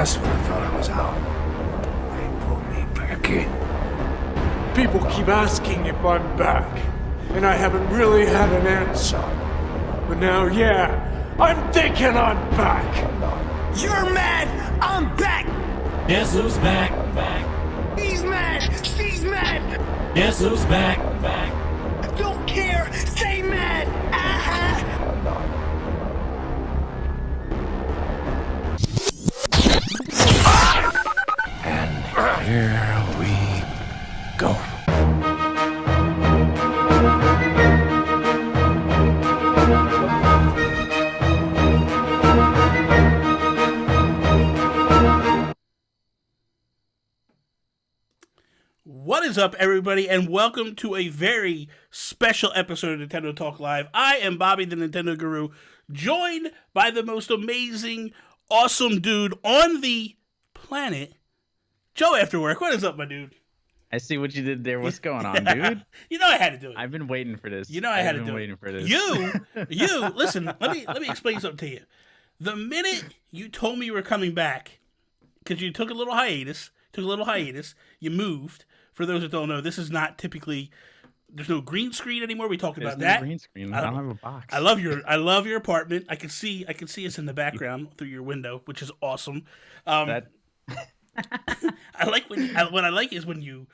Just when I thought I was out, they pulled me back in. People keep asking if I'm back, and I haven't really had an answer. But now, yeah, I'm thinking I'm back. You're mad, I'm back. Guess who's back? He's mad, she's mad. Guess who's back? Don't care, stay mad. And here we go. What is up, everybody, and welcome to a very special episode of Nintendo Talk Live. I am Bobby, the Nintendo Guru, joined by the most amazing, awesome dude on the planet, JoAfterWork. What is up, my dude? I see what you did there. What's going on, dude? You know I had to do it. I've been waiting for this. You know I had to do it. waiting for this. You, listen, let me explain something to you. The minute you told me you were coming back, because you took a little hiatus, you moved. For those that don't know, this is not typically. There's no green screen anymore. We talked about that. Green screen. I don't have a box. I love your apartment. I can see us in the background through your window, which is awesome. I like what I like is when you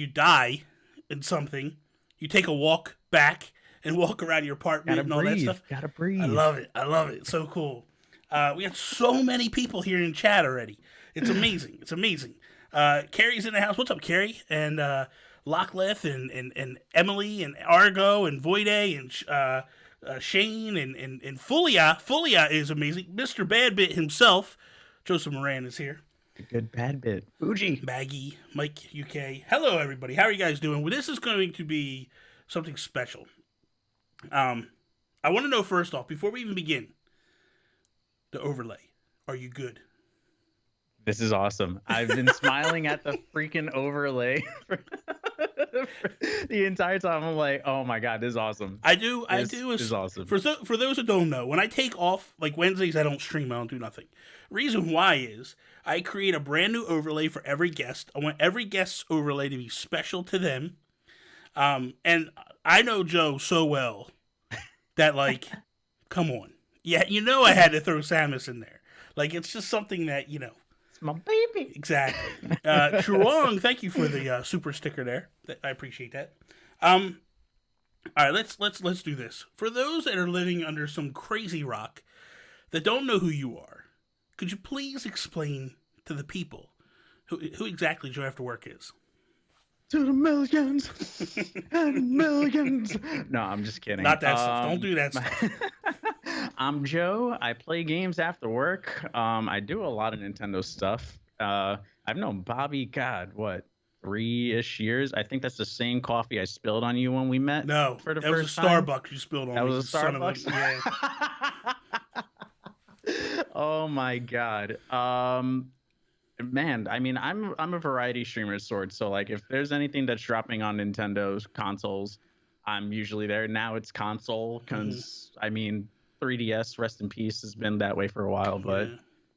die in something, you take a walk back and walk around your apartment and all that stuff. Gotta breathe. I love it. It's so cool. We have so many people here in chat already. It's amazing. Carrie's in the house. What's up, Carrie? And Lockleth and Emily and Argo and Voide and Shane and Fulia. Fulia is amazing. Mr. Badbit himself, Joseph Moran, is here. A good bad bit. Fuji. Maggie, Mike UK. Hello, everybody. How are you guys doing? Well, this is going to be something special. I want to know first off, before we even begin, the overlay. Are you good? This is awesome. I've been smiling at the freaking overlay for the entire time. I'm like, oh my god, this is awesome. This is awesome. For those that don't know, when I take off, like Wednesdays, I don't stream. I don't do nothing. Reason why is I create a brand new overlay for every guest. I want every guest's overlay to be special to them. And I know Joe so well that, like, come on. Yeah, you know I had to throw Samus in there. Like, it's just something that, you know. It's my baby. Exactly. Truong, thank you for the super sticker there. I appreciate that. All right, let's do this. For those that are living under some crazy rock that don't know who you are, could you please explain to the people who exactly JoAfterWork is? To the millions and millions. No, I'm just kidding. Not that stuff. Don't do that stuff. I'm Joe. I play games after work. I do a lot of Nintendo stuff. I've known Bobby, God, what, 3-ish years? I think that's the same coffee I spilled on you when we met. No, for the that first was a time. Starbucks you spilled on That me. was a Son of Starbucks? Yeah. Oh my God. Man, I mean, I'm a variety streamer of sorts. So like, if there's anything that's dropping on Nintendo's consoles, I'm usually there. Now it's console because I mean, 3DS, rest in peace, has been that way for a while. But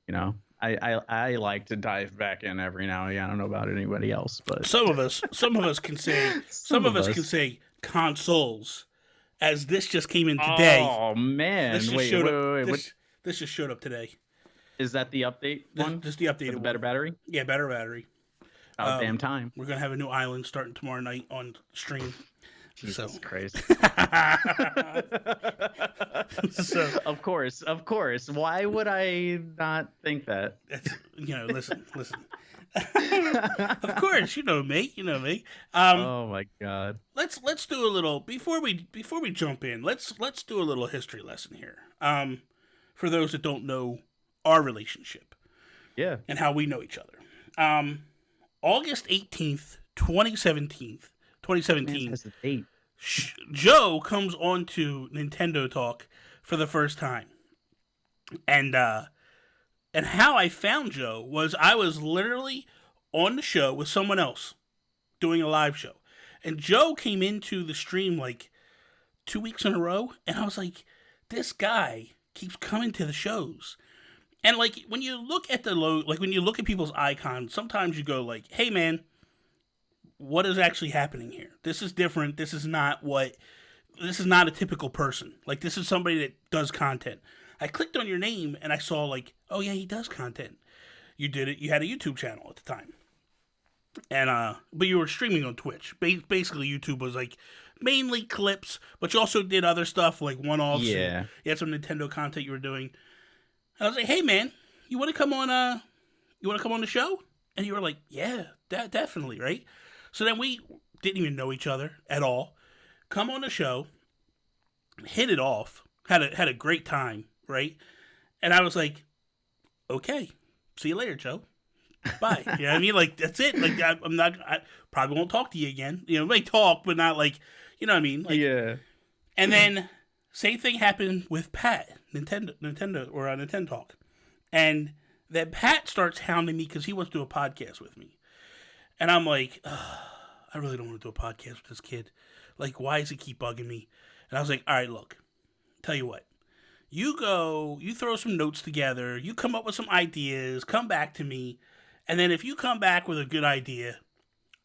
you know, I like to dive back in every now and again. I don't know about anybody else, but some of us can say can say consoles, as this just came in today. Oh man, This just showed up today. Is that the update one? Just the updated one. Better battery? Yeah, better battery. Damn time. We're gonna have a new island starting tomorrow night on stream. Jesus Christ. So, of course. Why would I not think that? Listen. Of course, you know me. Oh my God. Let's do a little before we jump in. Let's do a little history lesson here. For those that don't know our relationship. Yeah. And how we know each other. August 18th, 2017. That's the date. Joe comes on to Nintendo Talk for the first time. And how I found Joe was I was literally on the show with someone else doing a live show. And Joe came into the stream like 2 weeks in a row. And I was like, this guy keeps coming to the shows. And like when you look at the like when you look at people's icons, sometimes you go like, "Hey man, what is actually happening here? This is different. This is not a typical person. Like this is somebody that does content." I clicked on your name and I saw like, "Oh yeah, he does content. You did it. You had a YouTube channel at the time." And but you were streaming on Twitch. Basically YouTube was like mainly clips, but you also did other stuff like one-offs. Yeah. You had some Nintendo content you were doing. And I was like, "Hey man, you want to come on the show?" And you were like, "Yeah, definitely, right?" So then we didn't even know each other at all. Come on the show, hit it off, had a great time, right? And I was like, "Okay, see you later, Joe. Bye." You know what I mean? Like that's it. Like I probably won't talk to you again. You know, we may talk, but not like, you know what I mean? Like, yeah. And then same thing happened with Pat, Nintendo Talk, and then Pat starts hounding me because he wants to do a podcast with me, and I'm like, I really don't want to do a podcast with this kid. Like, why does he keep bugging me? And I was like, all right, look, tell you what, you throw some notes together, you come up with some ideas, come back to me, and then if you come back with a good idea,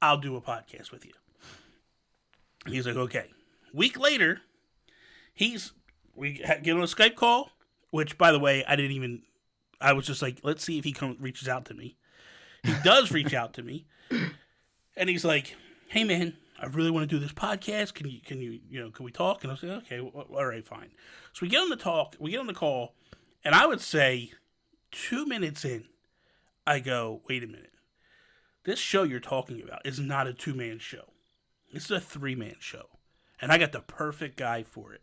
I'll do a podcast with you. He's like, okay. Week later, we get on a Skype call, which, by the way, I was just like, let's see if he reaches out to me. He does reach out to me, and he's like, "Hey man, I really want to do this podcast. Can we talk?" And I was like, "Okay, all right, fine." So we get on the call, and I would say 2 minutes in, I go, "Wait a minute. This show you're talking about is not a 2-man show. This is a 3-man show. And I got the perfect guy for it."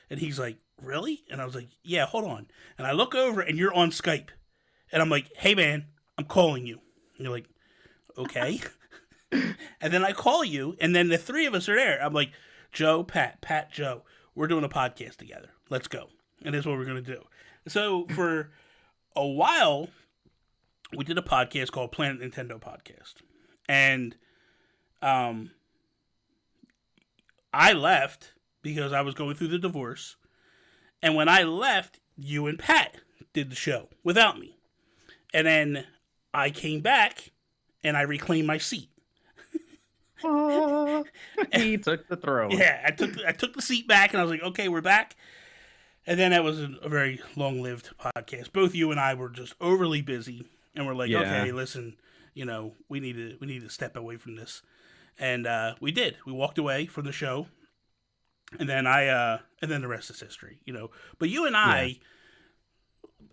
And he's like, "Really?" And I was like, "Yeah, hold on." And I look over and you're on Skype. And I'm like, "Hey man, I'm calling you." And you're like, "Okay." And then I call you, and then the 3 of us are there. I'm like, "Joe, Pat, Joe, we're doing a podcast together. Let's go." And that's what we're going to do. So for a while, we did a podcast called Planet Nintendo Podcast. And I left because I was going through the divorce. And when I left, you and Pat did the show without me. And then I came back and I reclaimed my seat. He took the throne. Yeah, I took the seat back and I was like, "Okay, we're back." And then that was a very long-lived podcast. Both you and I were just overly busy, and we're like, "Okay, listen, we need to step away from this." And we did. We walked away from the show, and then and then the rest is history, But you and I,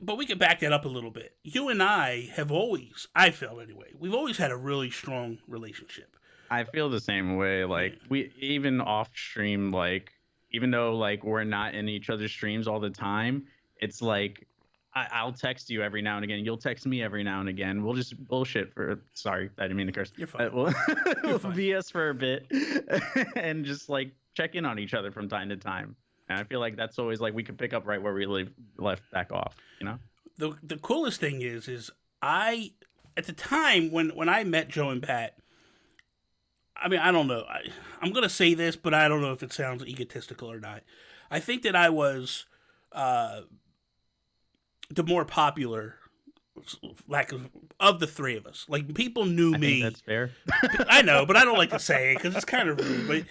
but we could back that up a little bit. You and I have always, I felt anyway, we've always had a really strong relationship. I feel the same way. Like we even off stream, like even though like we're not in each other's streams all the time, it's like I'll text you every now and again. You'll text me every now and again. We'll just bullshit for. Sorry, I didn't mean to curse. You're fine. We'll You're fine. BS for a bit and just like check in on each other from time to time. And I feel like that's always like we can pick up right where we left back off. The coolest thing is I at the time when I met Joe and Pat. I mean, I don't know. I'm going to say this, but I don't know if it sounds egotistical or not. I think that I was the more popular of the 3 of us. Like, people knew me. I think that's fair. I know, but I don't like to say it because it's kind of rude.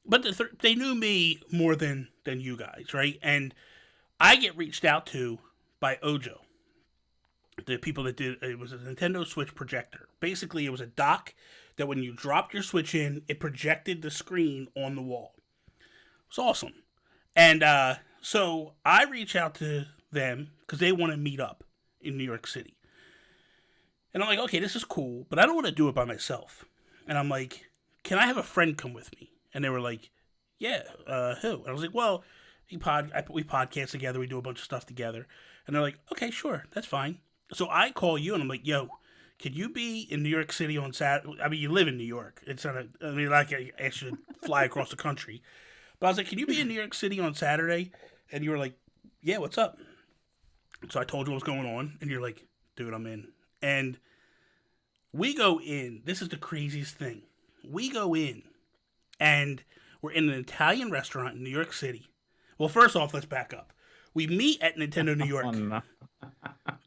But they knew me more than you guys, right? And I get reached out to by Ojo. The people that did it was a Nintendo Switch projector. Basically, it was a dock that when you dropped your Switch in, it projected the screen on the wall. It was awesome. And so I reach out to them because they want to meet up in New York City. And I'm like, okay, this is cool, but I don't want to do it by myself. And I'm like, can I have a friend come with me? And they were like, yeah, who? And I was like, well, we podcast together, we do a bunch of stuff together. And they're like, okay, sure, that's fine. So I call you and I'm like, yo, could you be in New York City on Saturday? I mean, you live in New York. It's not like I should fly across the country. But I was like, can you be in New York City on Saturday? And you were like, yeah, what's up? So I told you what was going on. And you're like, dude, I'm in. And we go in. This is the craziest thing. We go in and we're in an Italian restaurant in New York City. Well, first off, let's back up. We meet at Nintendo New York. Oh, no.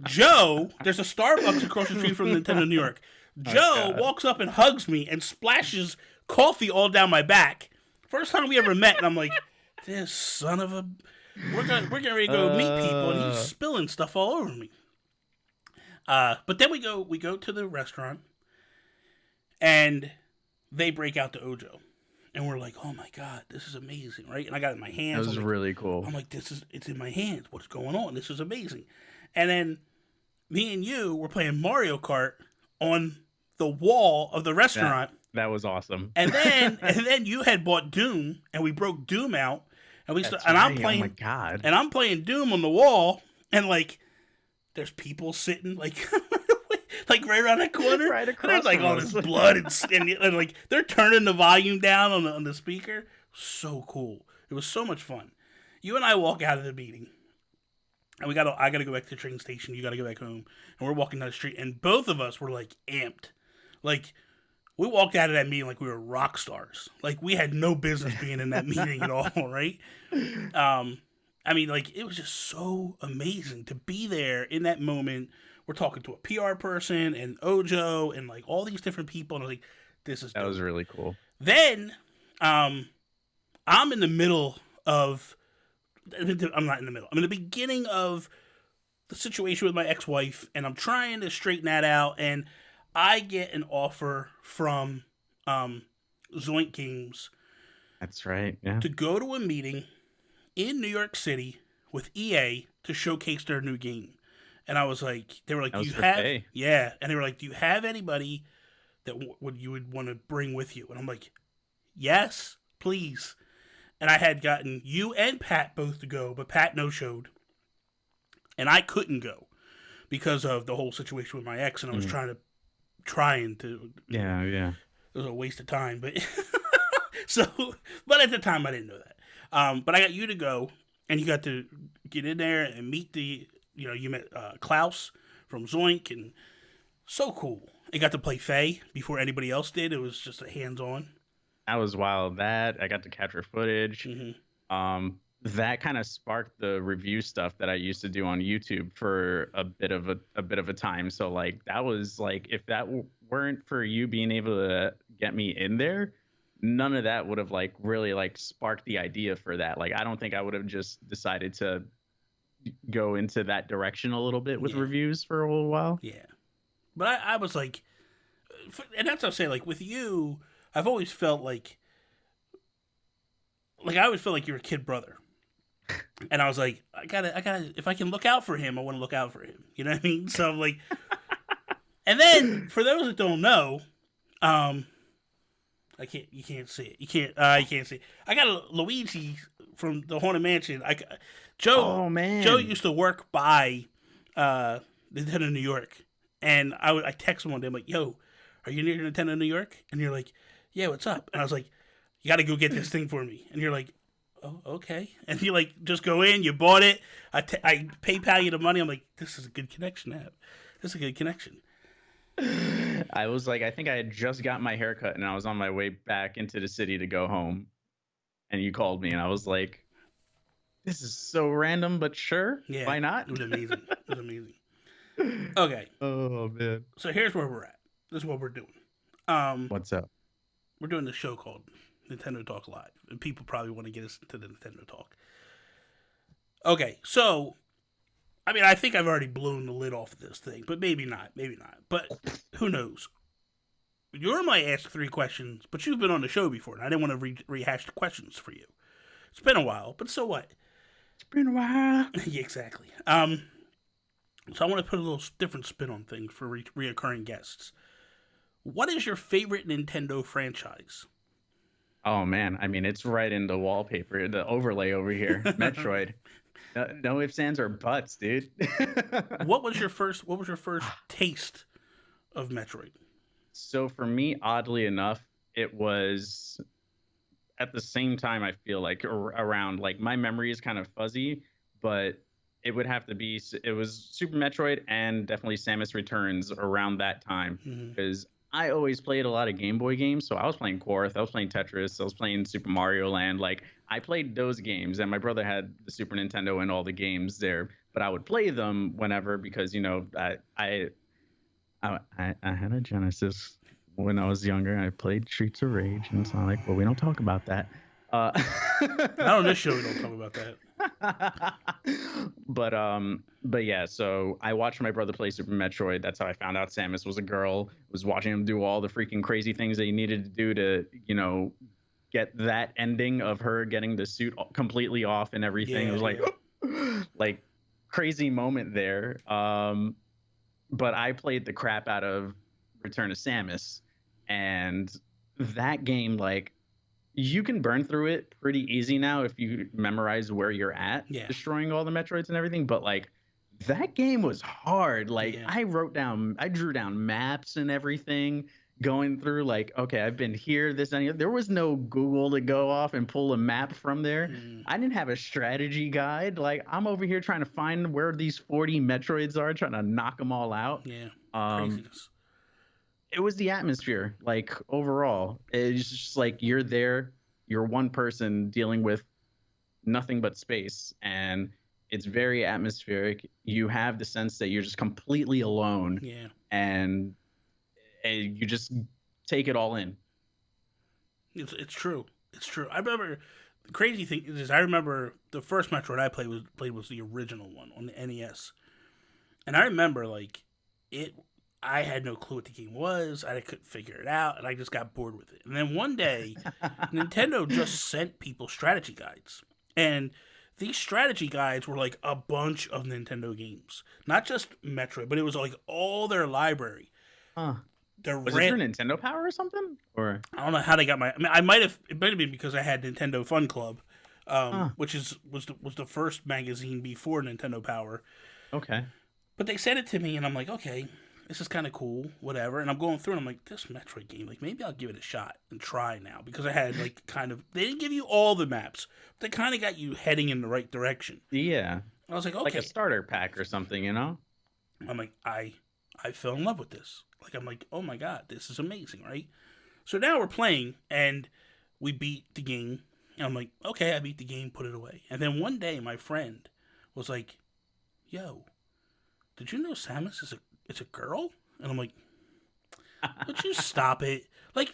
Joe, there's a Starbucks across the street from Nintendo New York. Joe walks up and hugs me and splashes coffee all down my back. First time we ever met, and I'm like, this son of a... We're getting ready to go meet people, and he's spilling stuff all over me. But then we go to the restaurant, and they break out the Ojo. And we're like, oh my God, this is amazing, right? And I got it in my hands. That was really cool. I'm like, it's in my hands. What's going on? This is amazing. And then me and you were playing Mario Kart on the wall of the restaurant. That was awesome. And then you had bought Doom, and we broke Doom out, and I'm playing. Oh my God! And I'm playing Doom on the wall, and like, there's people sitting like, like right around the corner. Right across. And there's like all this blood and like they're turning the volume down on the speaker. So cool! It was so much fun. You and I walk out of the meeting, and I gotta go back to the train station. You gotta go back home, and we're walking down the street, and both of us were like amped, like. We walked out of that meeting like we were rock stars. Like, we had no business being in that meeting at all, right? I mean, like, it was just so amazing to be there in that moment. We're talking to a PR person and Ojo and, like, all these different people. And I was like, this is dope. That was really cool. Then, I'm in the middle of... I'm not in the middle. I'm in the beginning of the situation with my ex-wife, and I'm trying to straighten that out, and... I get an offer from Zoink Games. That's right, yeah. To go to a meeting in New York City with EA to showcase their new game. And I was like, they were like, do you have... Yeah, and they were like, do you have anybody that you would want to bring with you? And I'm like, yes, please. And I had gotten you and Pat both to go, but Pat no-showed. And I couldn't go because of the whole situation with my ex, and I was trying to yeah it was a waste of time, but but at the time I didn't know that, but I got you to go, and you got to get in there and meet you met Klaus from Zoink, and so cool. You got to play Faye before anybody else did. It was just a hands-on. That was wild. That I got to capture footage. That kind of sparked the review stuff that I used to do on YouTube for a bit of a time. So like that was like, if that weren't for you being able to get me in there, none of that would have like really like sparked the idea for that. Like I don't think I would have just decided to go into that direction a little bit with reviews for a little while. Yeah, but I was like, and that's what I'm saying. Like with you, I've always felt like I always felt like you're a kid brother. And I was like, I gotta, if I can look out for him, I want to look out for him. You know what I mean? So I'm like, and then for those that don't know, you can't see it. You can't see it. I got a Luigi from the Haunted Mansion. Joe used to work by, Nintendo New York. And I text him one day, I'm like, yo, are you near Nintendo New York? And you're like, yeah, what's up? And I was like, you got to go get this thing for me. And you're like, oh, okay. And you like just go in, you bought it. I PayPal you the money. I'm like, this is a good connection, app. This is a good connection. I was like, I think I had just got my haircut and I was on my way back into the city to go home. And you called me and I was like, this is so random, but sure. Yeah, why not? It was amazing. It was amazing. Okay. Oh, man. So here's where we're at. This is what we're doing. What's up? We're doing this show called Nintendo Talk Live, and people probably want to get us into the Nintendo Talk. Okay, so, I mean, I think I've already blown the lid off of this thing, but maybe not, but who knows? You might ask 3 questions, but you've been on the show before, and I didn't want to rehash the questions for you. It's been a while, but so what? It's been a while. Yeah, exactly. So I want to put a little different spin on things for reoccurring guests. What is your favorite Nintendo franchise? Oh man, I mean it's right in the wallpaper, the overlay over here. Metroid. No ifs, ands, or buts, dude. What was your first taste of Metroid? So for me, oddly enough, it was at the same time. I feel like around like my memory is kind of fuzzy, but it would have to be. It was Super Metroid and definitely Samus Returns around that time because I always played a lot of Game Boy games. So I was playing Quarth, I was playing Tetris, I was playing Super Mario Land. Like I played those games, and my brother had the Super Nintendo and all the games there. But I would play them whenever because I had a Genesis when I was younger. I played Streets of Rage and Sonic, but we don't talk about that. Not on this show. We don't talk about that. But yeah, so I watched my brother play Super Metroid. That's how I found out Samus was a girl. Was watching him do all the freaking crazy things that he needed to do to, get that ending of her getting the suit completely off and everything. It was like, like crazy moment there. But I played the crap out of Return of Samus, and that game, like, you can burn through it pretty easy now if you memorize where you're at, destroying all the Metroids and everything. But like, that game was hard. Like, I drew down maps and everything, going through like, okay, I've been here, this, and there was no Google to go off and pull a map from there. I didn't have a strategy guide. Like, I'm over here trying to find where these 40 Metroids are, trying to knock them all out. Craziness. It was the atmosphere, like, overall. It's just like you're there, you're one person dealing with nothing but space, and it's very atmospheric. You have the sense that you're just completely alone, and you just take it all in. It's true. It's true. I remember the crazy thing is I remember the first Metroid I played was the original one on the NES, and I remember like it. I had no clue what the game was. I couldn't figure it out, and I just got bored with it. And then one day, Nintendo just sent people strategy guides. And these strategy guides were like a bunch of Nintendo games. Not just Metroid, but it was like all their library. Was it through Nintendo Power or something? Or I don't know how they got it might have been because I had Nintendo Fun Club, which was the first magazine before Nintendo Power. Okay. But they sent it to me, and I'm like, okay, this is kind of cool, whatever. And I'm going through, and I'm like, this Metroid game, like, maybe I'll give it a shot and try now. Because I had, like, they didn't give you all the maps, but they kind of got you heading in the right direction. Yeah. I was like, okay. Like a starter pack or something, I'm like, I fell in love with this. Like, I'm like, oh my God, this is amazing, right? So now we're playing, and we beat the game. And I'm like, okay, I beat the game, put it away. And then one day, my friend was like, yo, did you know Samus is it's a girl? And I'm like, would you stop it? Like,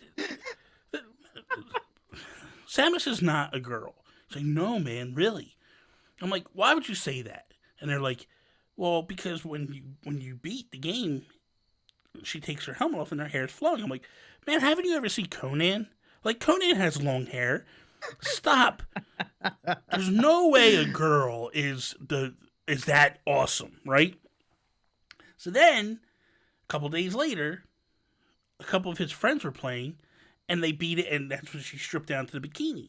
Samus is not a girl. He's like, no, man, really? I'm like, why would you say that? And they're like, well, because when you beat the game, she takes her helmet off and her hair is flowing. I'm like, man, haven't you ever seen Conan? Like, Conan has long hair. Stop. There's no way a girl is that awesome, right? So then, a couple days later, a couple of his friends were playing, and they beat it, and that's when she stripped down to the bikini.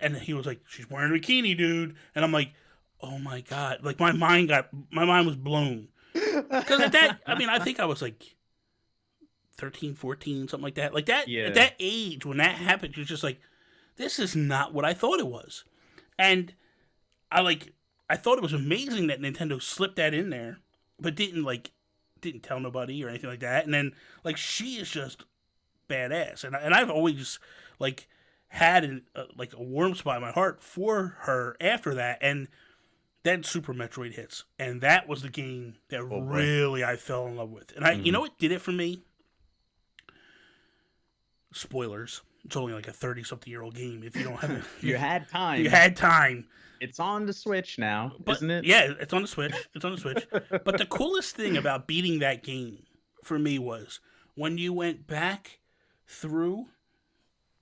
And he was like, she's wearing a bikini, dude. And I'm like, oh my God. Like, my mind was blown. Because at that, I think I was like 13, 14, something like that. Like that, at that age, when that happened, you're just like, this is not what I thought it was. And I thought it was amazing that Nintendo slipped that in there, but didn't tell nobody or anything like that. And then, like, she is just badass. And I've always, like, had a warm spot in my heart for her after that. And then Super Metroid hits. And that was the game that really I fell in love with. And you know what did it for me? Spoilers. It's only like a 30-something-year-old game. If you don't have it. You had time. You had time. It's on the Switch now, isn't it? Yeah, it's on the Switch. But the coolest thing about beating that game for me was when you went back through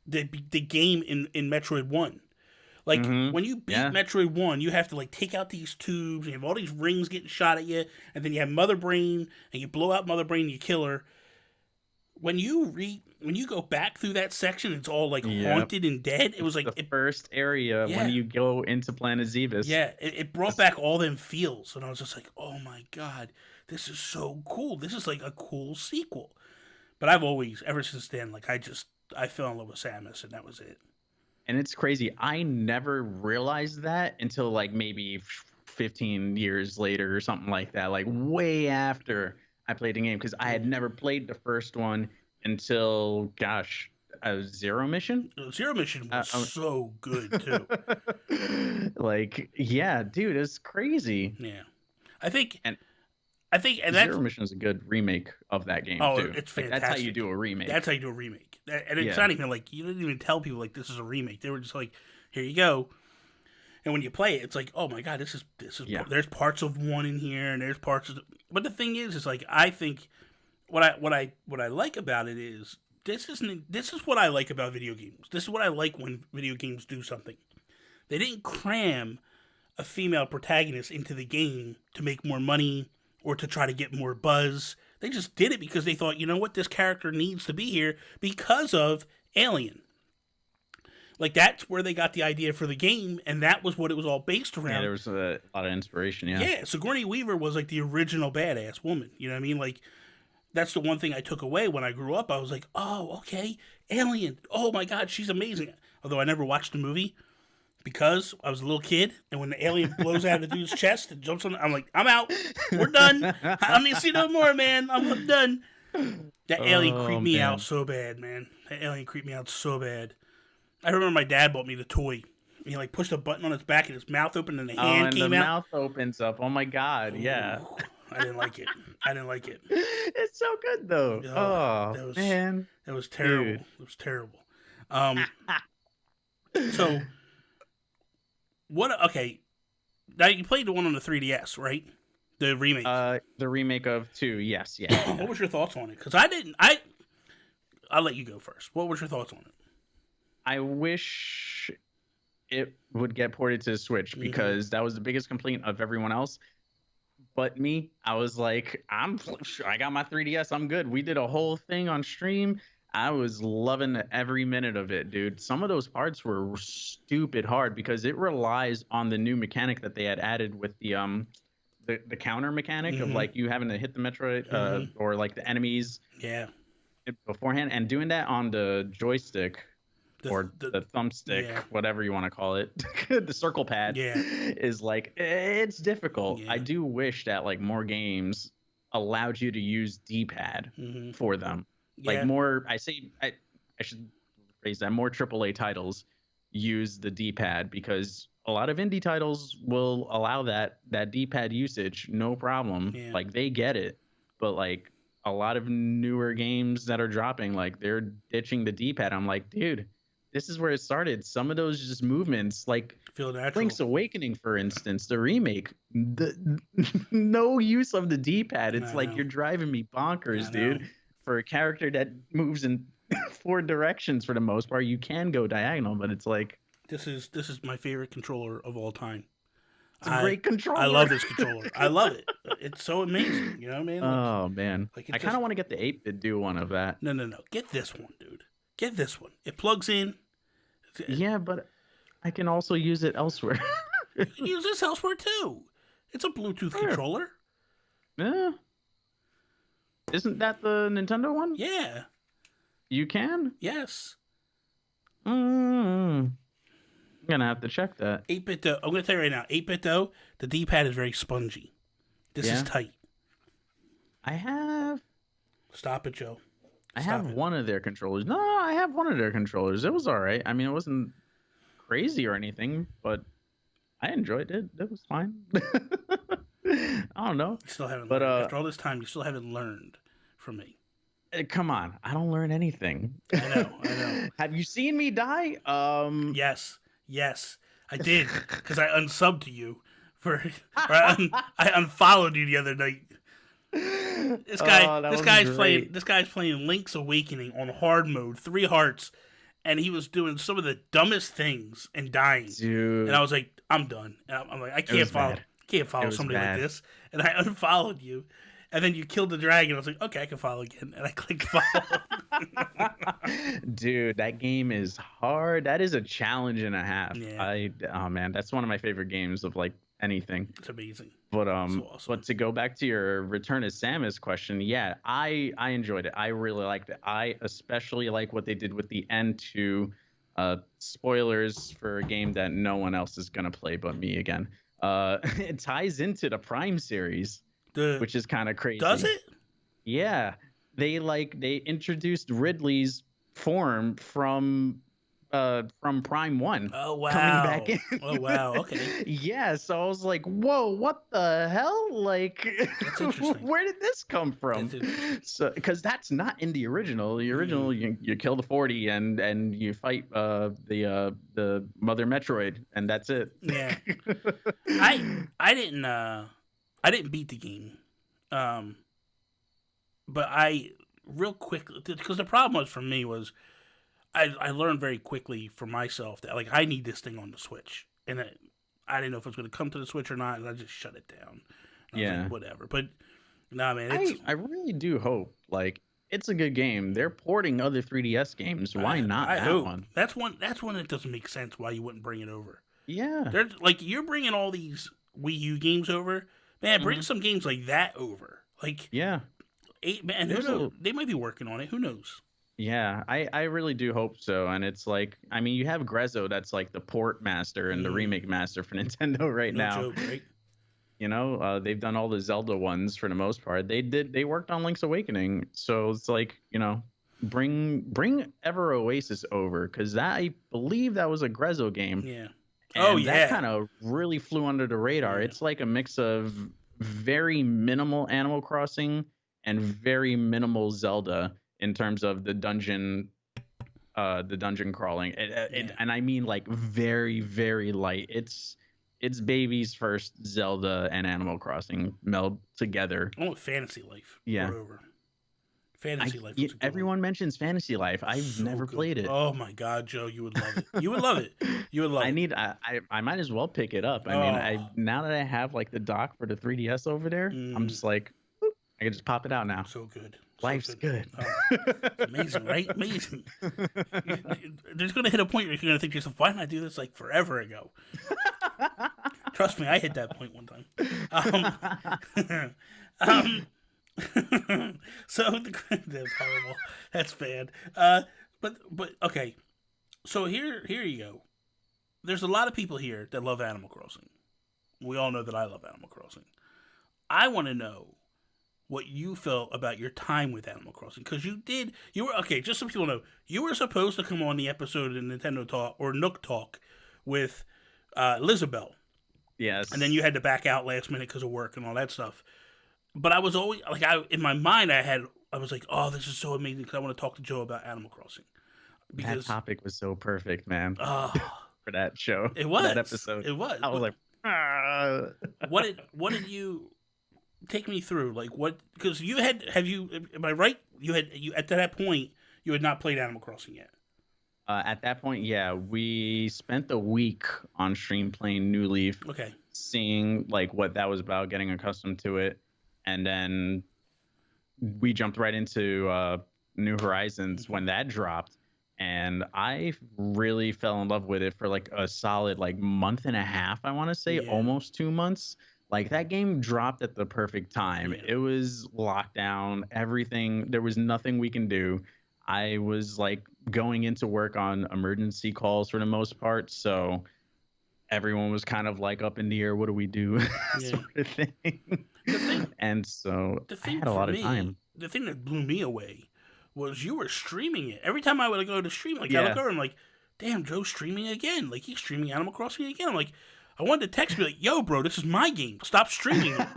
the game in Metroid 1. Like, when you beat Metroid 1, you have to, like, take out these tubes, and you have all these rings getting shot at you, and then you have Mother Brain, and you blow out Mother Brain, and you kill her. When you go back through that section, it's all like haunted and dead. It was like the first area when you go into Planet Zebus. Yeah, it brought back all them feels, and I was just like, oh my God, this is so cool. This is like a cool sequel. But I've always, ever since then, like I fell in love with Samus, and that was it. And it's crazy. I never realized that until like maybe 15 years later or something like that. Like way after I played the game, because I had never played the first one until, gosh, Zero Mission. Zero Mission was so good too. Like, yeah, dude, it's crazy. Yeah, I think And that's Zero Mission is a good remake of that game too. it's Like, fantastic. that's how you do a remake. That's how you do a remake. And it's Yeah. not even like you didn't even tell people like this is a remake. They were just like, here you go. And when you play it, it's like, oh my god, this is Yeah. there's parts of one in here, and there's parts of. But the thing is like I think what I like about it is this is what I like about video games. This is what I like when video games do something. They didn't cram a female protagonist into the game to make more money or to try to get more buzz. They just did it because they thought, you know what, this character needs to be here because of Alien. Like, that's where they got the idea for the game, and that was what it was all based around. Yeah, there was a lot of inspiration, yeah. Yeah, Sigourney Weaver was like the original badass woman. You know what I mean? Like, that's the one thing I took away when I grew up. I was like, oh, okay, Alien. Oh my god, she's amazing. Although I never watched the movie because I was a little kid, and when the alien blows out of the dude's chest and jumps on, I'm like, I'm out. We're done. I don't need to see no more, man. I'm done. That alien creeped me out so bad, man. That alien creeped me out so bad. I remember my dad bought me the toy. He like pushed a button on his back and his mouth opened and the hand and came the out. mouth opens up. Oh my god, yeah. Ooh, I didn't like it. It's so good though. Oh, man. That was terrible. Dude. It was terrible. So what? Okay, now you played the one on the 3DS, right? The remake. The remake of 2. Yes, yeah. What was your thoughts on it? Because I'll let you go first. What was your thoughts on it? I wish it would get ported to the Switch because that was the biggest complaint of everyone else. But me, I was like, I got my 3DS. I'm good. We did a whole thing on stream. I was loving every minute of it, dude. Some of those parts were stupid hard because it relies on the new mechanic that they had added with the counter mechanic of like you having to hit the Metroid or like the enemies beforehand, and doing that on the joystick. The thumbstick, whatever you want to call it, the circle pad, is like, it's difficult. I do wish that like more games allowed you to use D-pad for them. Like more, I should phrase that, more AAA titles use the D-pad because a lot of indie titles will allow that D-pad usage, no problem. Like they get it, but like a lot of newer games that are dropping, like they're ditching the D-pad. I'm like, dude, this is where it started. Some of those just movements, like feel natural. Link's Awakening, for instance, the remake, no use of the D-pad. It's like you're driving me bonkers, dude. For a character that moves in 4 directions for the most part, you can go diagonal, but it's like this is my favorite controller of all time. It's a great controller. I love this controller. I love it. It's so amazing. You know what I mean? Like, oh man, like I kind of want to get the 8-bit do one of that. No. Get this one, dude. Get this one. It plugs in. Yeah, but I can also use it elsewhere. You can use this elsewhere too. It's a Bluetooth controller. Yeah. Isn't that the Nintendo one? Yeah. You can? Yes. I'm gonna have to check that. 8-bit though. I'm gonna tell you right now. 8-bit though, the D-pad is very spongy. This is tight. I have. Stop it, Joe. I have one of their controllers. No, I have one of their controllers. It was all right. I mean, it wasn't crazy or anything, but I enjoyed it. It was fine. I don't know. You still haven't learned. After all this time, you still haven't learned from me. Come on. I don't learn anything. I know. Have you seen me die? Yes, I did. Because I unsubbed to you. I unfollowed you the other night. This guy's playing Link's Awakening on hard mode, 3 hearts, and he was doing some of the dumbest things and dying. Dude. And I was like, I'm done. And I'm like, I can't follow somebody like this. And I unfollowed you. And then you killed the dragon. I was like, okay, I can follow again. And I clicked follow. Dude, that game is hard. That is a challenge and a half. Yeah. Oh man, that's one of my favorite games of like anything. It's amazing. But so awesome. But to go back to your Return of Samus question, yeah, I enjoyed it. I really liked it. I especially like what they did with the end to spoilers for a game that no one else is gonna play but me again. It ties into the Prime series, which is kind of crazy. Does it? Yeah. They introduced Ridley's form from Prime 1 Oh wow. coming back in. Oh wow. Okay. Yeah, so I was like, whoa, what the hell? Like, That's interesting. where did this come from? That's interesting. So, because that's not in the original. The original, you kill the 40 and you fight the Mother Metroid, and that's it. Yeah. I didn't beat the game. But I real quickly, because the problem was for me was I learned very quickly for myself that like I need this thing on the Switch, and I didn't know if it was going to come to the Switch or not, and I just shut it down. I was Yeah. like, whatever. But nah, man, it's I really do hope, like, it's a good game. They're porting other 3DS games. Why not I that hope. one? That's one that doesn't make sense why you wouldn't bring it over. Yeah. They're like you're bringing all these Wii U games over, man. Bring some games like that over. Like Yeah. man, who There's knows? They might be working on it. Who knows? Yeah, I really do hope so. And it's like, I mean, you have Grezzo that's like the port master and the remake master for Nintendo right No now. joke, right? You know, they've done all the Zelda ones for the most part. They worked on Link's Awakening, so it's like, you know, bring Ever Oasis over, because I believe that was a Grezzo game. Yeah. And that kind of really flew under the radar. Yeah. It's like a mix of very minimal Animal Crossing and very minimal Zelda in terms of the dungeon crawling. And I mean like very, very light. It's baby's first Zelda and Animal Crossing meld together. I want Fantasy Life. Yeah. Moreover. Fantasy Life. Was a good Everyone mentions Fantasy Life. I've So never good. played it. Oh my God, Joe, you would love it. You would love it. You would love it. I might as well pick it up. I mean, now that I have like the dock for the 3DS over there, I'm just like, whoop, I can just pop it out now. So good. Life's good. Oh, it's amazing, right? Amazing. There's going to hit a point where you're going to think to yourself, why didn't I do this like forever ago? Trust me, I hit that point one time. So that's horrible. That's bad. But okay. So here you go. There's a lot of people here that love Animal Crossing. We all know that I love Animal Crossing. I want to know what you felt about your time with Animal Crossing, because you were okay. Just so people know, you were supposed to come on the episode of Nintendo Talk or Nook Talk with Lizabelle. Yes. And then you had to back out last minute because of work and all that stuff. But I was always like, in my mind, I was like, oh, this is so amazing because I want to talk to Joe about Animal Crossing. Because that topic was so perfect, man. For that show. It was. That episode. It was. I was like, what did you take me through? Like what? Because am I right? You at that point you had not played Animal Crossing yet. At that point, yeah, we spent a week on stream playing New Leaf. Okay. Seeing like what that was about, getting accustomed to it, and then we jumped right into New Horizons when that dropped, and I really fell in love with it for like a solid like month and a half. I want to say almost 2 months. Like that game dropped at the perfect time. Yeah. It was lockdown, everything. There was nothing we can do. I was like going into work on emergency calls for the most part. So everyone was kind of like up in the air. What do we do? Sort of thing. And so I had a lot of time. The thing that blew me away was you were streaming it. Every time I would go to stream, like I look over, I'm like, damn, Joe's streaming again. Like he's streaming Animal Crossing again. I'm like, I wanted to text me like, yo, bro, this is my game. Stop streaming it.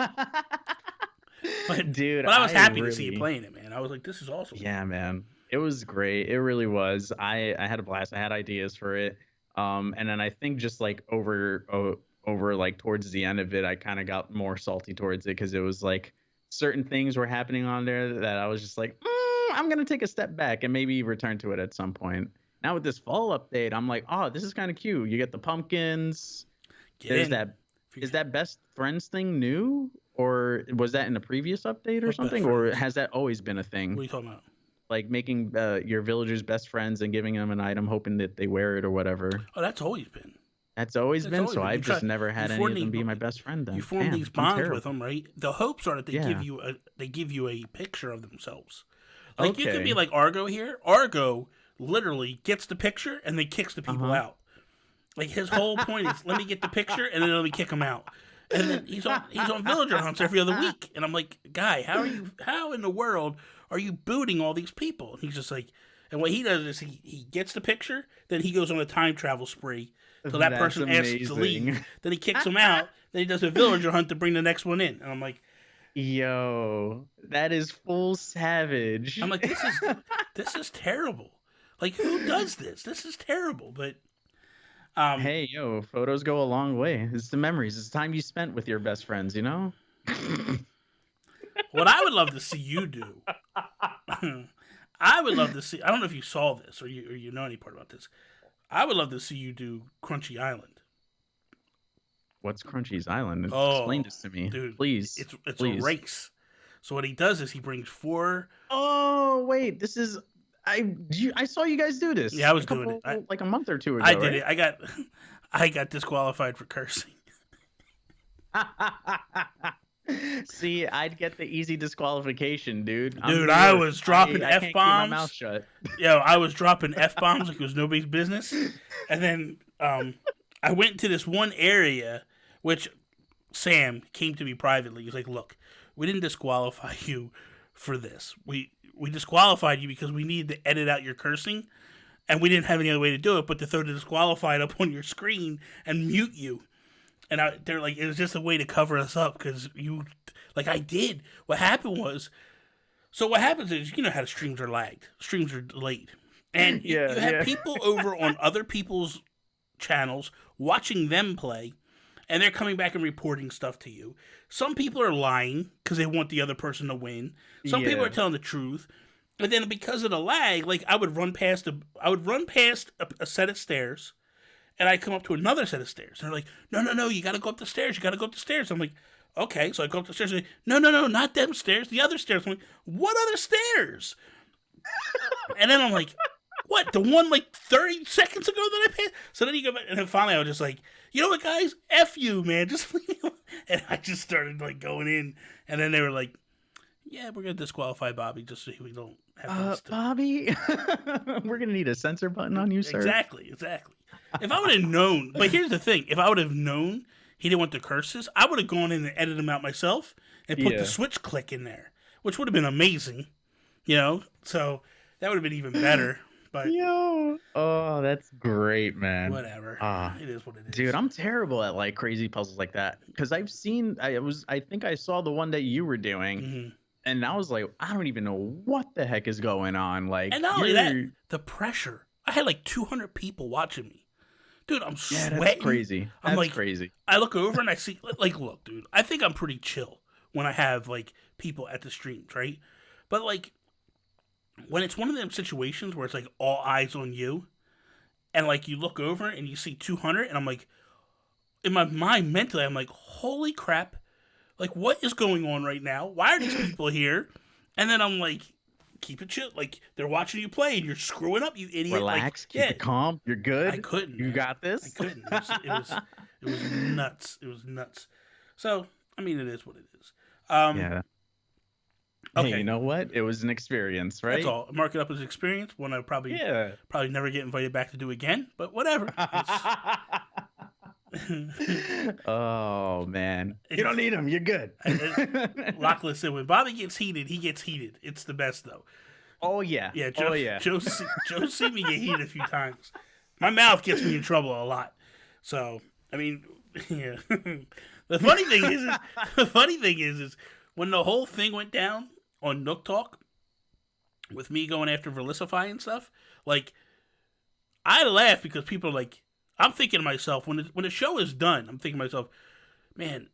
But I was happy to see you playing it, man. I was like, this is awesome. Yeah, man. It was great. It really was. I had a blast. I had ideas for it. And then I think just like over like towards the end of it, I kind of got more salty towards it because it was like certain things were happening on there that I was just like, I'm going to take a step back and maybe return to it at some point. Now with this fall update, I'm like, oh, this is kind of cute. You get the pumpkins. Is that best friends thing new? Or was that in a previous update or something? Or has that always been a thing? What are you talking about? Like making your villagers best friends and giving them an item, hoping that they wear it or whatever. Oh, that's always been. That's always been. So I've just never had any of them be my best friend. Then you form these bonds with them, right? The hopes are that they give you a picture of themselves. Like you could be like Argo here. Argo literally gets the picture and then kicks the people out. Like his whole point is, let me get the picture and then let me kick him out. And then he's on villager hunts every other week, and I'm like, guy, how in the world are you booting all these people? And he's just like, And what he does is he gets the picture, then he goes on a time travel spree till that That's person asks to amazing. leave. Then he kicks them out. Then he does a villager hunt to bring the next one in. And I'm like, Yo, that is full savage. this is terrible. Like, who does this? This is terrible. But Hey, yo, photos go a long way. It's the memories. It's the time you spent with your best friends, you know? what I would love to see you do, I would love to see. I don't know if you saw this or you know any part about this. I would love to see you do Crunchy Island. What's Crunchy's Island? Oh, Explain this to me, dude, please. It's please. a race. So what he does is he brings 4. Oh wait, this is I saw you guys do this. Yeah, I was doing it like a month or two ago. I did it. I got disqualified for cursing. See, I'd get the easy disqualification, dude. Dude, I was dropping I can't keep my mouth F-bombs. shut. Yo, I was dropping F-bombs like it was nobody's business. And then I went to this one area, which Sam came to me privately. He's like, look, we didn't disqualify you for this. We disqualified you because we needed to edit out your cursing, and we didn't have any other way to do it but to throw the disqualified up on your screen and mute you. And they're like, it was just a way to cover us up because you, like I did. What happened was, so what happens is, you know how the streams are lagged. Streams are delayed. And you have people over on other people's channels watching them play, and they're coming back and reporting stuff to you. Some people are lying because they want the other person to win. Some people are telling the truth. And then because of the lag, like I would run past a set of stairs, and I come up to another set of stairs. And they're like, no, you got to go up the stairs. You got to go up the stairs. I'm like, okay. So I go up the stairs. And they, no, not them stairs. The other stairs. I'm like, what other stairs? And then I'm like, what? The one like 30 seconds ago that I passed? So then you go back. And then finally I was just like, you know what, guys? F you, man. Just leave me alone. And I just started like going in. And then they were like, yeah, we're going to disqualify Bobby just so we don't have to. Bobby, we're going to need a censor button on you, sir. Exactly. If I would have known, but here's the thing, if I would have known he didn't want the curses, I would have gone in and edited them out myself and put the switch click in there, which would have been amazing, you know? So that would have been even better. But oh, that's great, man. Whatever. It is what it is. Dude, I'm terrible at like crazy puzzles like that because I think I saw the one that you were doing. Mm-hmm. And I was like, I don't even know what the heck is going on. Like, and not only that, the pressure. I had like 200 people watching me. Dude, I'm sweating. That's crazy. I'm like, crazy. I look over and I see, like, look, dude, I think I'm pretty chill when I have like people at the streams, right? But like, when it's one of them situations where it's like all eyes on you, and like you look over and you see 200, and I'm like, in my mind mentally, I'm like, holy crap. Like, what is going on right now? Why are these people here? And then I'm like, keep it chill. Like, they're watching you play, and you're screwing up, you idiot. Relax, like, keep it calm. You're good. I couldn't. You man. got this. I couldn't. It was nuts. It was nuts. So, I mean, it is what it is. Yeah. Okay. Hey, you know what? It was an experience, right? That's all. Mark it up as an experience. One I probably never get invited back to do again, but whatever. Oh man, you don't need him. You're good. Lachlan said, when Bobby gets heated, he gets heated. It's the best though. Oh yeah. Yeah. Joe's seen me get heated a few times. My mouth gets me in trouble a lot. So I mean, yeah. The funny thing is when the whole thing went down on Nook Talk with me going after Velicify and stuff, like I laugh because people are like, I'm thinking to myself, when the show is done, I'm thinking to myself, man,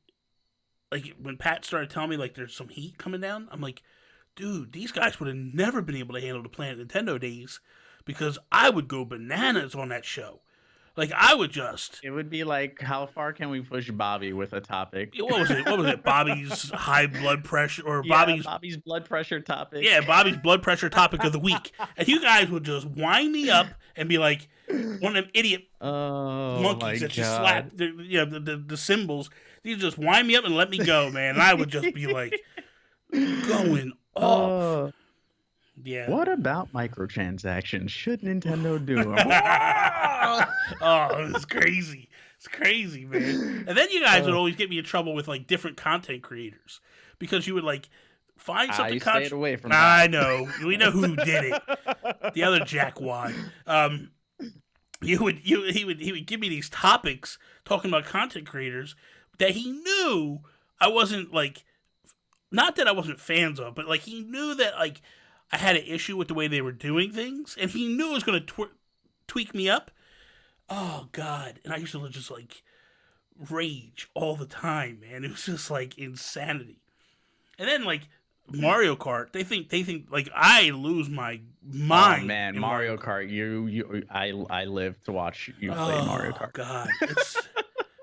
like when Pat started telling me like there's some heat coming down, I'm like, dude, these guys would have never been able to handle the Planet Nintendo days because I would go bananas on that show. Like I would just. It would be like, how far can we push Bobby with a topic? What was it? Bobby's high blood pressure or Bobby's blood pressure topic. Yeah, Bobby's blood pressure topic of the week. And you guys would just wind me up and be like, one of them idiot monkeys that just slap the cymbals. You just wind me up and let me go, man. And I would just be like going off. Yeah. What about microtransactions? Should Nintendo do them? Oh, it's crazy. It's crazy, man. And then you guys would always get me in trouble with like different content creators because you would like Find something stayed away from I that. know. We know who did it. The other jackwad. He would give me these topics talking about content creators that he knew I wasn't like, not that I wasn't fans of, but like he knew that like I had an issue with the way they were doing things, and he knew it was going to tweak me up. Oh God! And I used to just like rage all the time, man. It was just like insanity. And then like Mario Kart, they think like I lose my mind. Oh man, in Mario Kart. I live to watch you play Mario Kart. God,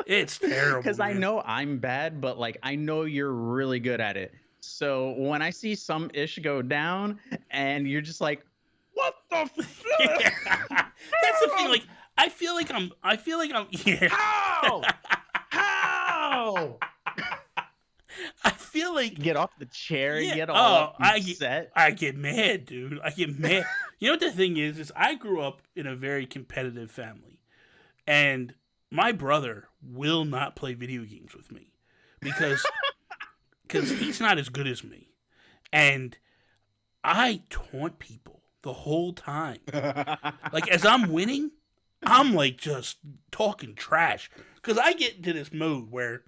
it's terrible. Because I man. know I'm bad, but like I know you're really good at it. So when I see some ish go down, and you're just like, "What the fuck?" That's the thing. Like I feel like I'm. Yeah. How? I feel like Get off the chair and Yeah. get all I upset. get mad, dude. I get mad. You know what the thing is I grew up in a very competitive family, and my brother will not play video games with me because he's not as good as me, and I taunt people the whole time. Like as I'm winning, I'm like just talking trash because I get into this mode where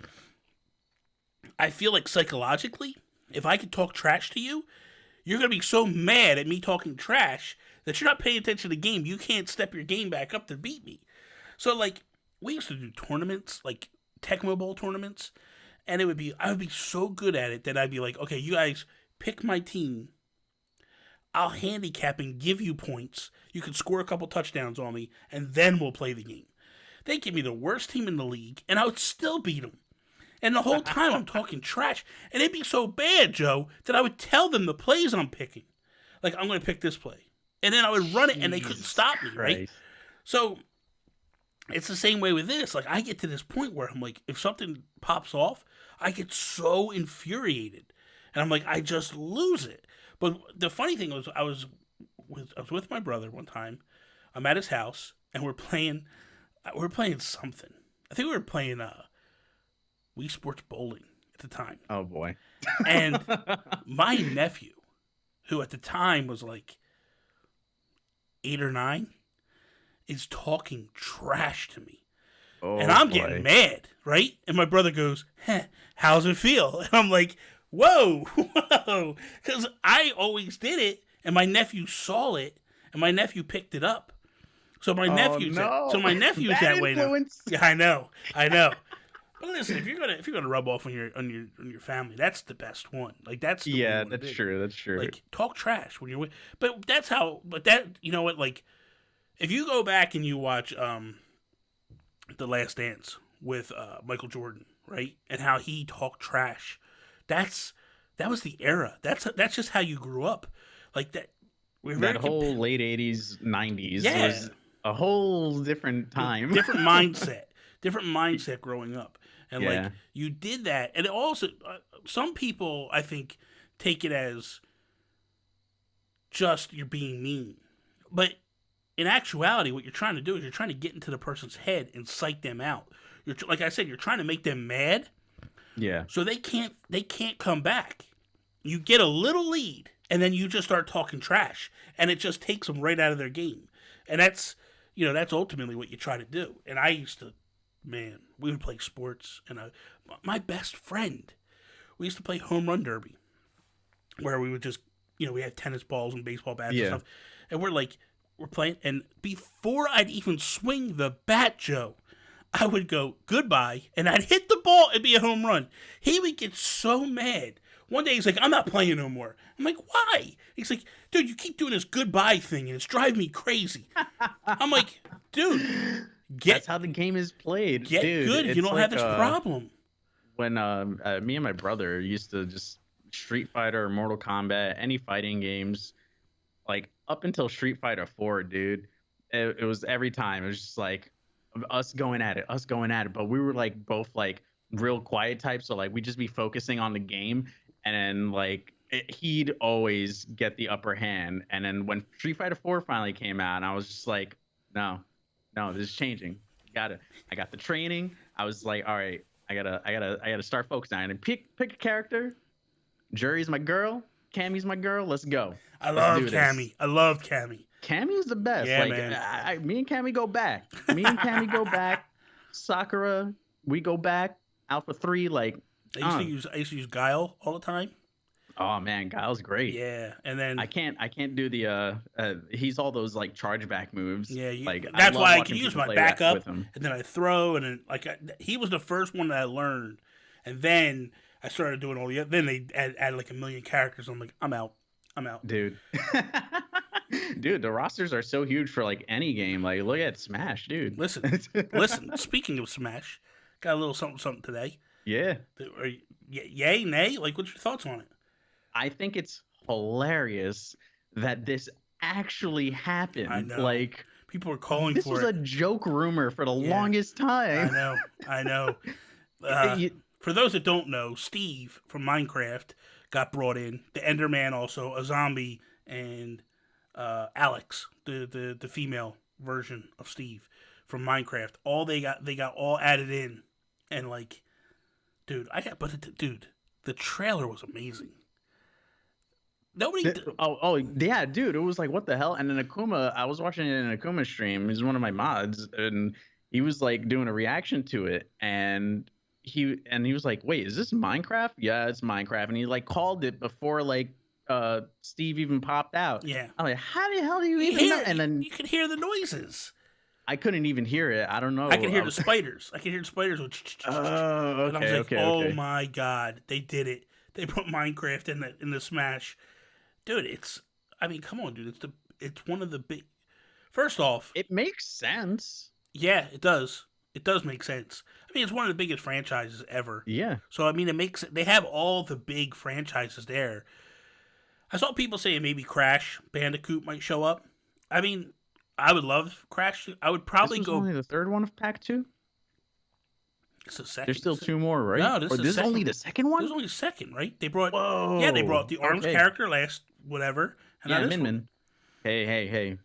I feel like psychologically, if I could talk trash to you, you're going to be so mad at me talking trash that you're not paying attention to the game. You can't step your game back up to beat me. So, like, we used to do tournaments, like Tecmo Bowl tournaments, and I would be so good at it that I'd be like, okay, you guys pick my team. I'll handicap and give you points. You can score a couple touchdowns on me, and then we'll play the game. They give me the worst team in the league, and I would still beat them. And the whole time I'm talking trash. And it'd be so bad, Joe, that I would tell them the plays I'm picking. Like, I'm going to pick this play. And then I would run it and they couldn't stop me, right? Christ. So it's the same way with this. Like, I get to this point where I'm like, if something pops off, I get so infuriated. And I'm like, I just lose it. But the funny thing was, I was with my brother one time. I'm at his house and we're playing something. I think we were playing Wii Sports Bowling at the time. Oh boy. And my nephew, who at the time was like 8 or 9, is talking trash to me. Oh, and I'm boy. getting mad, right? And my brother goes, how's it feel? And I'm like, whoa. Because I always did it, and my nephew saw it, and my nephew picked it up. So my nephew's that way now. influence. Yeah, I know. But listen, if you're gonna rub off on your family, that's the best one. Like that's the way you wanna that's be. true. That's true. Like talk trash when you're with. But that's how. But that you know what? Like if you go back and you watch The Last Dance with Michael Jordan, right, and how he talked trash, that was the era. That's just how you grew up. Like that. That whole late 80s, 90s Yeah. was a whole different time. Different mindset growing up. And Yeah. like you did that, and it also some people I think take it as just you're being mean, but in actuality, what you're trying to do is you're trying to get into the person's head and psych them out. Like I said, you're trying to make them mad, Yeah. so they can't come back. You get a little lead, and then you just start talking trash, and it just takes them right out of their game, and that's ultimately what you try to do. And I used to. Man, we would play sports, and my best friend, we used to play home run derby, where we would just, we had tennis balls and baseball bats and stuff, and we're playing, and before I'd even swing the bat, Joe, I would go goodbye, and I'd hit the ball, it'd be a home run. He would get so mad. One day he's like, I'm not playing no more. I'm like, why? He's like, dude, you keep doing this goodbye thing, and it's driving me crazy. I'm like, dude. That's how the game is played. Get Dude, good if you don't have this problem. When me and my brother used to just Street Fighter, Mortal Kombat, any fighting games, like up until Street Fighter 4, dude, it was every time. It was just like us going at it. But we were like both like real quiet types, so like we'd just be focusing on the game, and then like he'd always get the upper hand. And then when Street Fighter 4 finally came out, I was just like, no, this is changing. I got the training. I was like, all right, I gotta start focusing on it and pick a character Jury's my girl. Cammy's my girl. Let's go. I Let's love do this. Cammy. I love Cammy. Cammy's the best. Yeah, like man. me and Cammy go back. Me and Cammy go back. Sakura, we go back. Alpha 3, like I used to use Guile all the time. oh man, Guile's great. Yeah, and then I can't do the he's all those like chargeback moves. yeah, like that's love why I watching can use people my play that backup, with him. and then I throw, and then he was the first one that I learned, and then I started doing all the. Then they add like a million characters. I'm like, I'm out. Dude. Dude, the rosters are so huge for like any game. Like look at Smash, dude. Listen. Speaking of Smash, got a little something today. Yeah. Yay, nay? Like, what's your thoughts on it? I think it's hilarious that this actually happened. I know. Like People are calling this for was it. a joke rumor for the longest time. I know. You- For those that don't know, Steve from Minecraft got brought in. The Enderman also, a zombie, and Alex, the female version of Steve from Minecraft. All they got all added in, and like, dude, the trailer was amazing. Nobody. Oh yeah, dude, it was like what the hell? And then Akuma, I was watching it in Akuma stream. He's one of my mods, and he was like doing a reaction to it, and he was like, "Wait, is this Minecraft?" Yeah, it's Minecraft, and he like called it before like Steve even popped out. Yeah. I'm like, how the hell do you even know? And then you could hear the noises. I couldn't even hear it. I don't know. I could hear the spiders. I could hear the spiders. Oh, And I was okay, like, oh okay. my god, they did it. They put Minecraft in the Smash. Dude, come on, dude. It's one of the big. First off, It makes sense. yeah, it does. It does make sense. I mean, it's one of the biggest franchises ever. Yeah. So I mean, they have all the big franchises there. I saw people saying maybe Crash Bandicoot might show up. I mean, I would love Crash. I would probably This was go. only the third one of Pack 2. It's the second. There's still two more, right? No, this or is this is second. only the second one. This is only the second, right? They brought. Whoa. Yeah, they brought the Arms Okay. character last whatever. And Yeah, now this Min one. Min. Hey.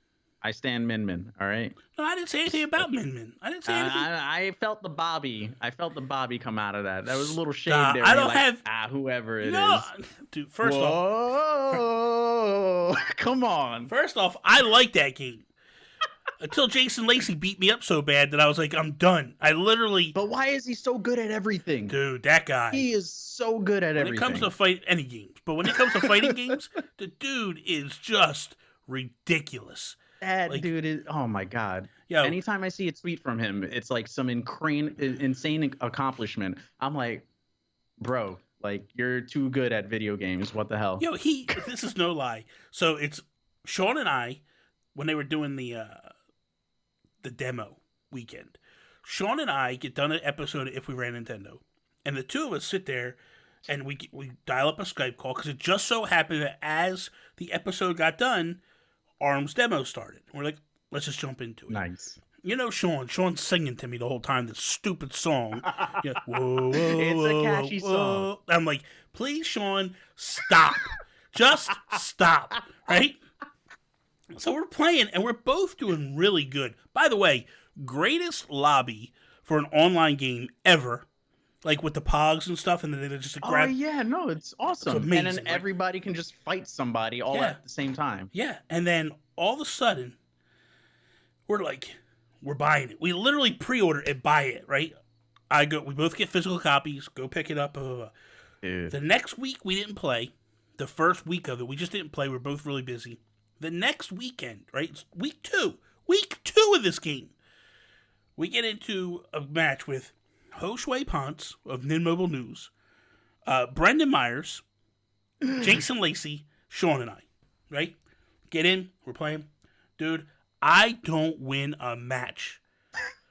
I stand Min Min. All right. No, I didn't say anything about Min Min. I didn't say anything. I felt the Bobby. I felt the Bobby come out of that. That was a little shade Nah, there. I You're don't like, have- whoever it is. No, dude. First off, Whoa! Come on. I like that game. Until Jason Lacey beat me up so bad that I was like, I'm done. I literally, But why is he so good at everything? dude, that guy. He is so good at When everything. it comes to fight any games, but when it comes to fighting games, the dude is just ridiculous. That like- dude is. Oh my god. Yo. Anytime I see a tweet from him, it's like some insane accomplishment. I'm like, bro, like you're too good at video games. What the hell? Yo, this is no lie. So it's Sean and I, when they were doing the demo weekend, Sean and I get done an episode of If We Ran Nintendo, and the two of us sit there and we dial up a Skype call because it just so happened that as the episode got done, Arms demo started. We're like, let's just jump into it. Nice. You know, Sean's singing to me the whole time this stupid song. You know, whoa, whoa, It's a whoa, catchy whoa. song. I'm like, please, Sean, stop. Just stop, right? So we're playing, and we're both doing really good. By the way, greatest lobby for an online game ever. Like with the pogs and stuff, and then they just grab. Oh yeah, no, it's awesome. It's amazing, and then right? everybody can just fight somebody all Yeah. at the same time. Yeah, and then all of a sudden, we're buying it. We literally pre-order it, buy it, right? We both get physical copies, go pick it up. Blah, blah, blah. Dude. The next week we didn't play. The first week of it, we just didn't play. We were both really busy. The next weekend, right? It's week two of this game. We get into a match with Josue Ponce of Nin Mobile News, Brendan Myers, Jason Lacey, Sean and I, right? Get in, we're playing. Dude, I don't win a match.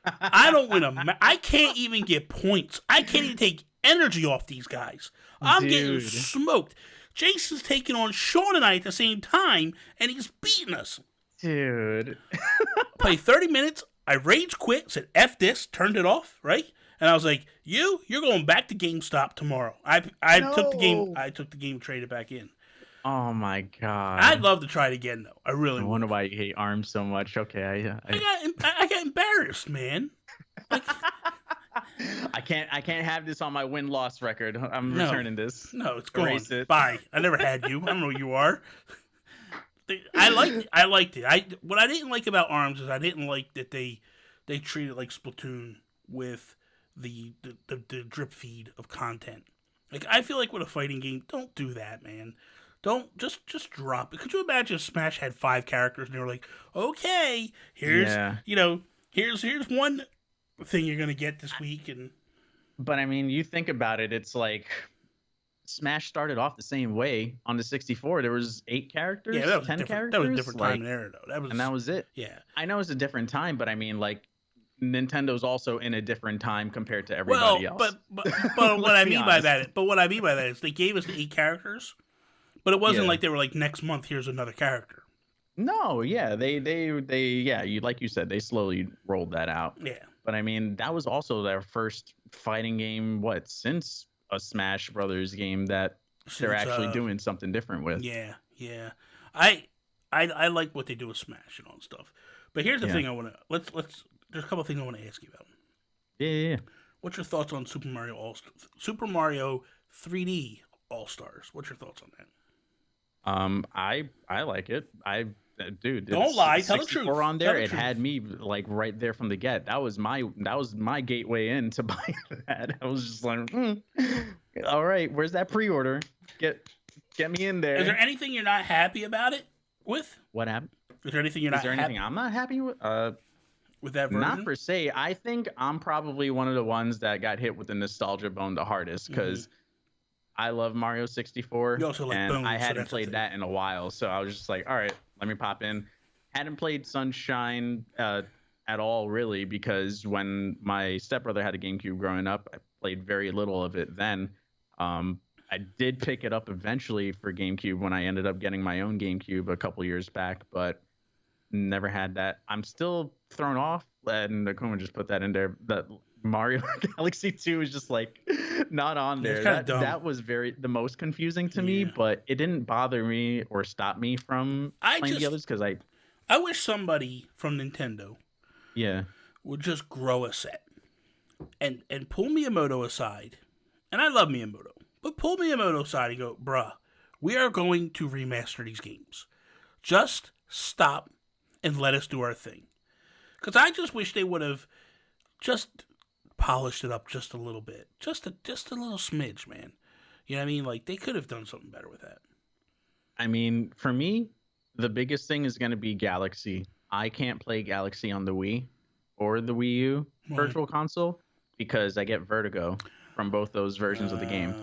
I can't even get points. I can't even take energy off these guys. I'm getting Dude. smoked. Jason's taking on Sean and I at the same time, and he's beating us. Dude. Play 30 minutes. I rage quit, said F this, turned it off, right? And I was like, you're going back to GameStop tomorrow. I took the game, traded back in. Oh my god. I'd love to try it again though. I really I would. wonder why you hate ARMS so much. Okay, I got embarrassed, man. Like, I can't have this on my win-loss record. I'm returning this. No, it's gone. Erase it. Bye. I never had you. I don't know who you are. I liked it. What I didn't like about ARMS is I didn't like that they treated it like Splatoon with the drip feed of content. Like, I feel like with a fighting game, don't do that, man. Don't just drop it. Could you imagine if Smash had 5 characters and they were like, okay, here's here's one thing you're gonna get this week, and But I mean, you think about it, it's like Smash started off the same way on the 64. There was 8 characters, yeah, that was 10 characters. That was a different time and era, though. And that was it. Yeah, I know it's a different time, but I mean, like, Nintendo's also in a different time compared to everybody else. But what I mean by that is they gave us the 8 characters, but it wasn't like they were like, next month here's another character. No, yeah, they you like you said, they slowly rolled that out. Yeah. But I mean, that was also their first fighting game, since a Smash Brothers game that they're actually doing something different with. Yeah, yeah. I like what they do with Smash and all that stuff. But here's the thing I want to let's there's a couple of things I want to ask you about. Yeah. What's your thoughts on Super Mario 3D All Stars? What's your thoughts on that? I like it. Dude, don't lie. Tell the truth. On there, it had me like right there from the get. That was my gateway in to buy that. I was just like, all right, where's that pre-order? Get me in there. Is there anything you're not happy about it with? What happened? Is there anything anything I'm not happy with? With that version? Not per se. I think I'm probably one of the ones that got hit with the nostalgia bone the hardest because I love Mario 64. You also like and Bones, I so hadn't played that in a while, so I was just like, all right, let me pop in. Hadn't played Sunshine at all, really, because when my stepbrother had a GameCube growing up, I played very little of it then. I did pick it up eventually for GameCube when I ended up getting my own GameCube a couple years back, but never had that. I'm still thrown off, and Akuma just put that in there, that Mario Galaxy 2 is just like not on there. That was the most confusing to me, but it didn't bother me or stop me from playing the others because I wish somebody from Nintendo would just grow a set and pull Miyamoto aside. And I love Miyamoto, but pull Miyamoto aside and go, bruh, we are going to remaster these games. Just stop and let us do our thing. Because I just wish they would have just polished it up just a little bit. Just a little smidge, man. You know what I mean? Like, they could have done something better with that. I mean, for me, the biggest thing is going to be Galaxy. I can't play Galaxy on the Wii or the Wii U Virtual Console because I get vertigo from both those versions of the game.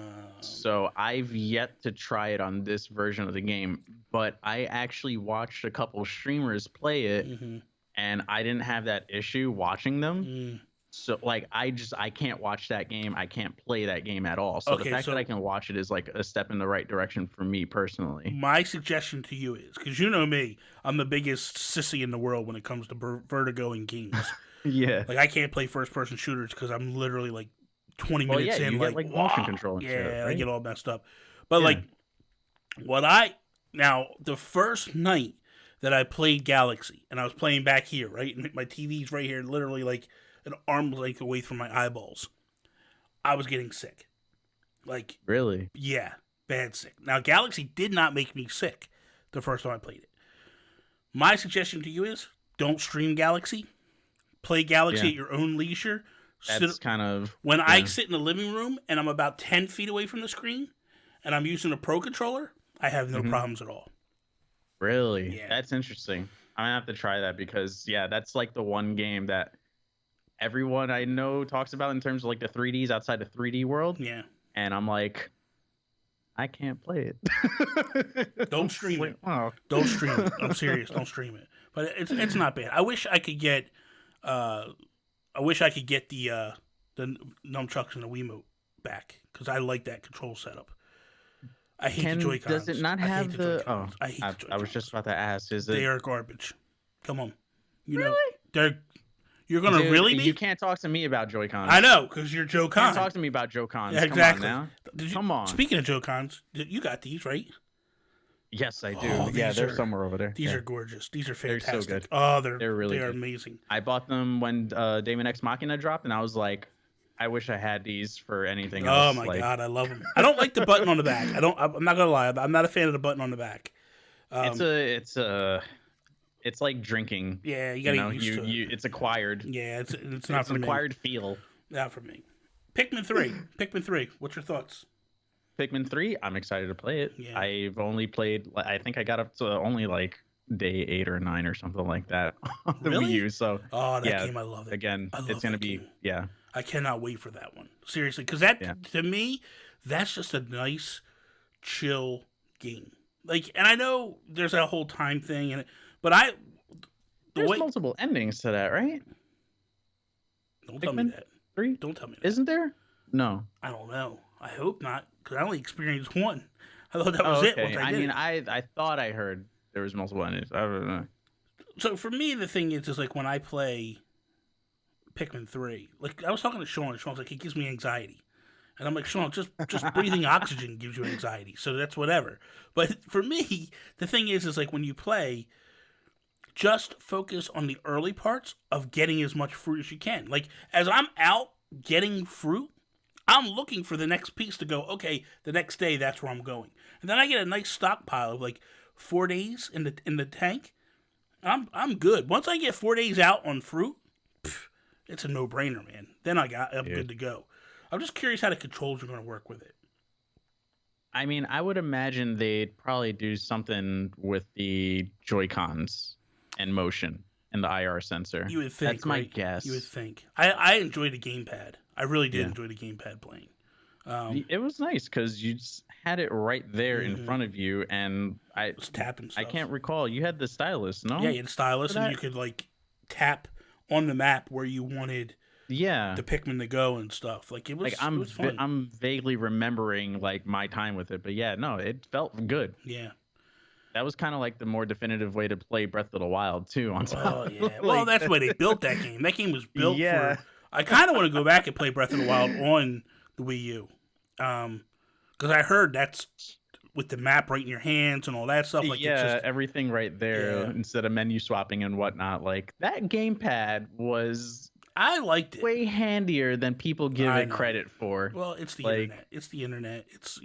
So I've yet to try it on this version of the game, but I actually watched a couple streamers play it, and I didn't have that issue watching them. So like I can't watch that game. I can't play that game at all. So the fact that I can watch it is like a step in the right direction for me personally. My suggestion to you is, because you know me, I'm the biggest sissy in the world when it comes to vertigo in games. Yeah. Like, I can't play first person shooters because I'm literally like 20 minutes in, you like, get, motion control and shit, right? I get all messed up. But like, the first night that I played Galaxy, and I was playing back here, right, and my TV's right here, literally like an arm's length away from my eyeballs, I was getting sick. Like, really? Yeah, bad sick. Now, Galaxy did not make me sick the first time I played it. My suggestion to you is, don't stream Galaxy. Play Galaxy at your own leisure. That's kind of... When I sit in the living room and I'm about 10 feet away from the screen and I'm using a Pro Controller, I have no problems at all. Really? Yeah. That's interesting. I'm going to have to try that because, that's like the one game that everyone I know talks about in terms of like the 3Ds outside the 3D world. Yeah. And I'm like, I can't play it. Don't stream it. Don't stream it. I'm serious. Don't stream it. But it's not bad. I wish I could get... the nunchucks and the Wiimote back because I like that control setup. I hate the Joy-Cons. Does it not have the? I hate the Joy-Cons. I was just about to ask. They are garbage. Come on, know you're gonna really be? You can't talk to me about Joy-Cons. I know because you're Joe Con. You can't talk to me about Joy-Cons. Yeah, exactly. Come on now. Come on. Speaking of Joy-Cons, you got these, right? Yes, I do. Oh, they're somewhere over there. These are gorgeous. These are fantastic. They're so good. Oh, they're really they are good. amazing. I bought them when Daemon X Machina dropped, and I was like, I wish I had these for anything Oh else. my like, god, I love them. I don't like the button on the back. I'm not gonna lie. I'm not a fan of the button on the back. It's like drinking. Yeah, you gotta get used to it. It's acquired. Yeah, it's not It's for an me. acquired feel. Not for me. Pikmin 3. Pikmin 3. What's your thoughts? Pikmin 3, I'm excited to play it. Yeah. I've only played, I think I got up to only like day 8 or 9 or something like that on the Really? Wii U. So Oh, that yeah, game, I love it. again, I love it's gonna that be game. yeah. I cannot wait for that one. Seriously, because that Yeah. to me, that's just a nice, chill game. Like, and I know there's that whole time thing, but There's multiple endings to that, right? Don't tell me Pikmin that. 3? Don't tell me that. Isn't there? No. I don't know. I hope not, because I only experienced one. I thought that was it. Once I did mean, it. I thought I heard there was multiple endings. I don't know. So for me, the thing is like when I play Pikmin 3, like I was talking to Sean, and Sean's like, it gives me anxiety. And I'm like, Sean, just breathing oxygen gives you anxiety. So that's whatever. But for me, the thing is like when you play, just focus on the early parts of getting as much fruit as you can. Like as I'm out getting fruit, I'm looking for the next piece to go, okay, the next day that's where I'm going. And then I get a nice stockpile of like 4 days in the tank. I'm good. Once I get 4 days out on fruit, it's a no-brainer, man. Then I'm good to go. I'm just curious how the controls are going to work with it. I mean, I would imagine they'd probably do something with the Joy-Cons and motion and the IR sensor. You would think, That's my right? guess. You would think. I enjoyed the gamepad. I really did enjoy the gamepad playing. It was nice because you just had it right there in front of you, and I was tapping I stuff. can't recall. You had the stylus, no? Yeah, you had a stylus, and you could like tap on the map where you wanted Yeah. the Pikmin to go and stuff. Like it was. Like it was fun. I'm vaguely remembering like my time with it, but yeah, no, it felt good. Yeah. That was kind of like the more definitive way to play Breath of the Wild too. On top. Oh yeah. Well, that's why they built that game. That game was built Yeah. for. I kind of want to go back and play Breath of the Wild on the Wii U, because I heard that's with the map right in your hands and all that stuff. Like yeah, it's just, everything right there Yeah. instead of menu swapping and whatnot. Like that gamepad was I liked it. way handier than people give I it know. credit for. Well, it's the Like- internet. It's the internet. It's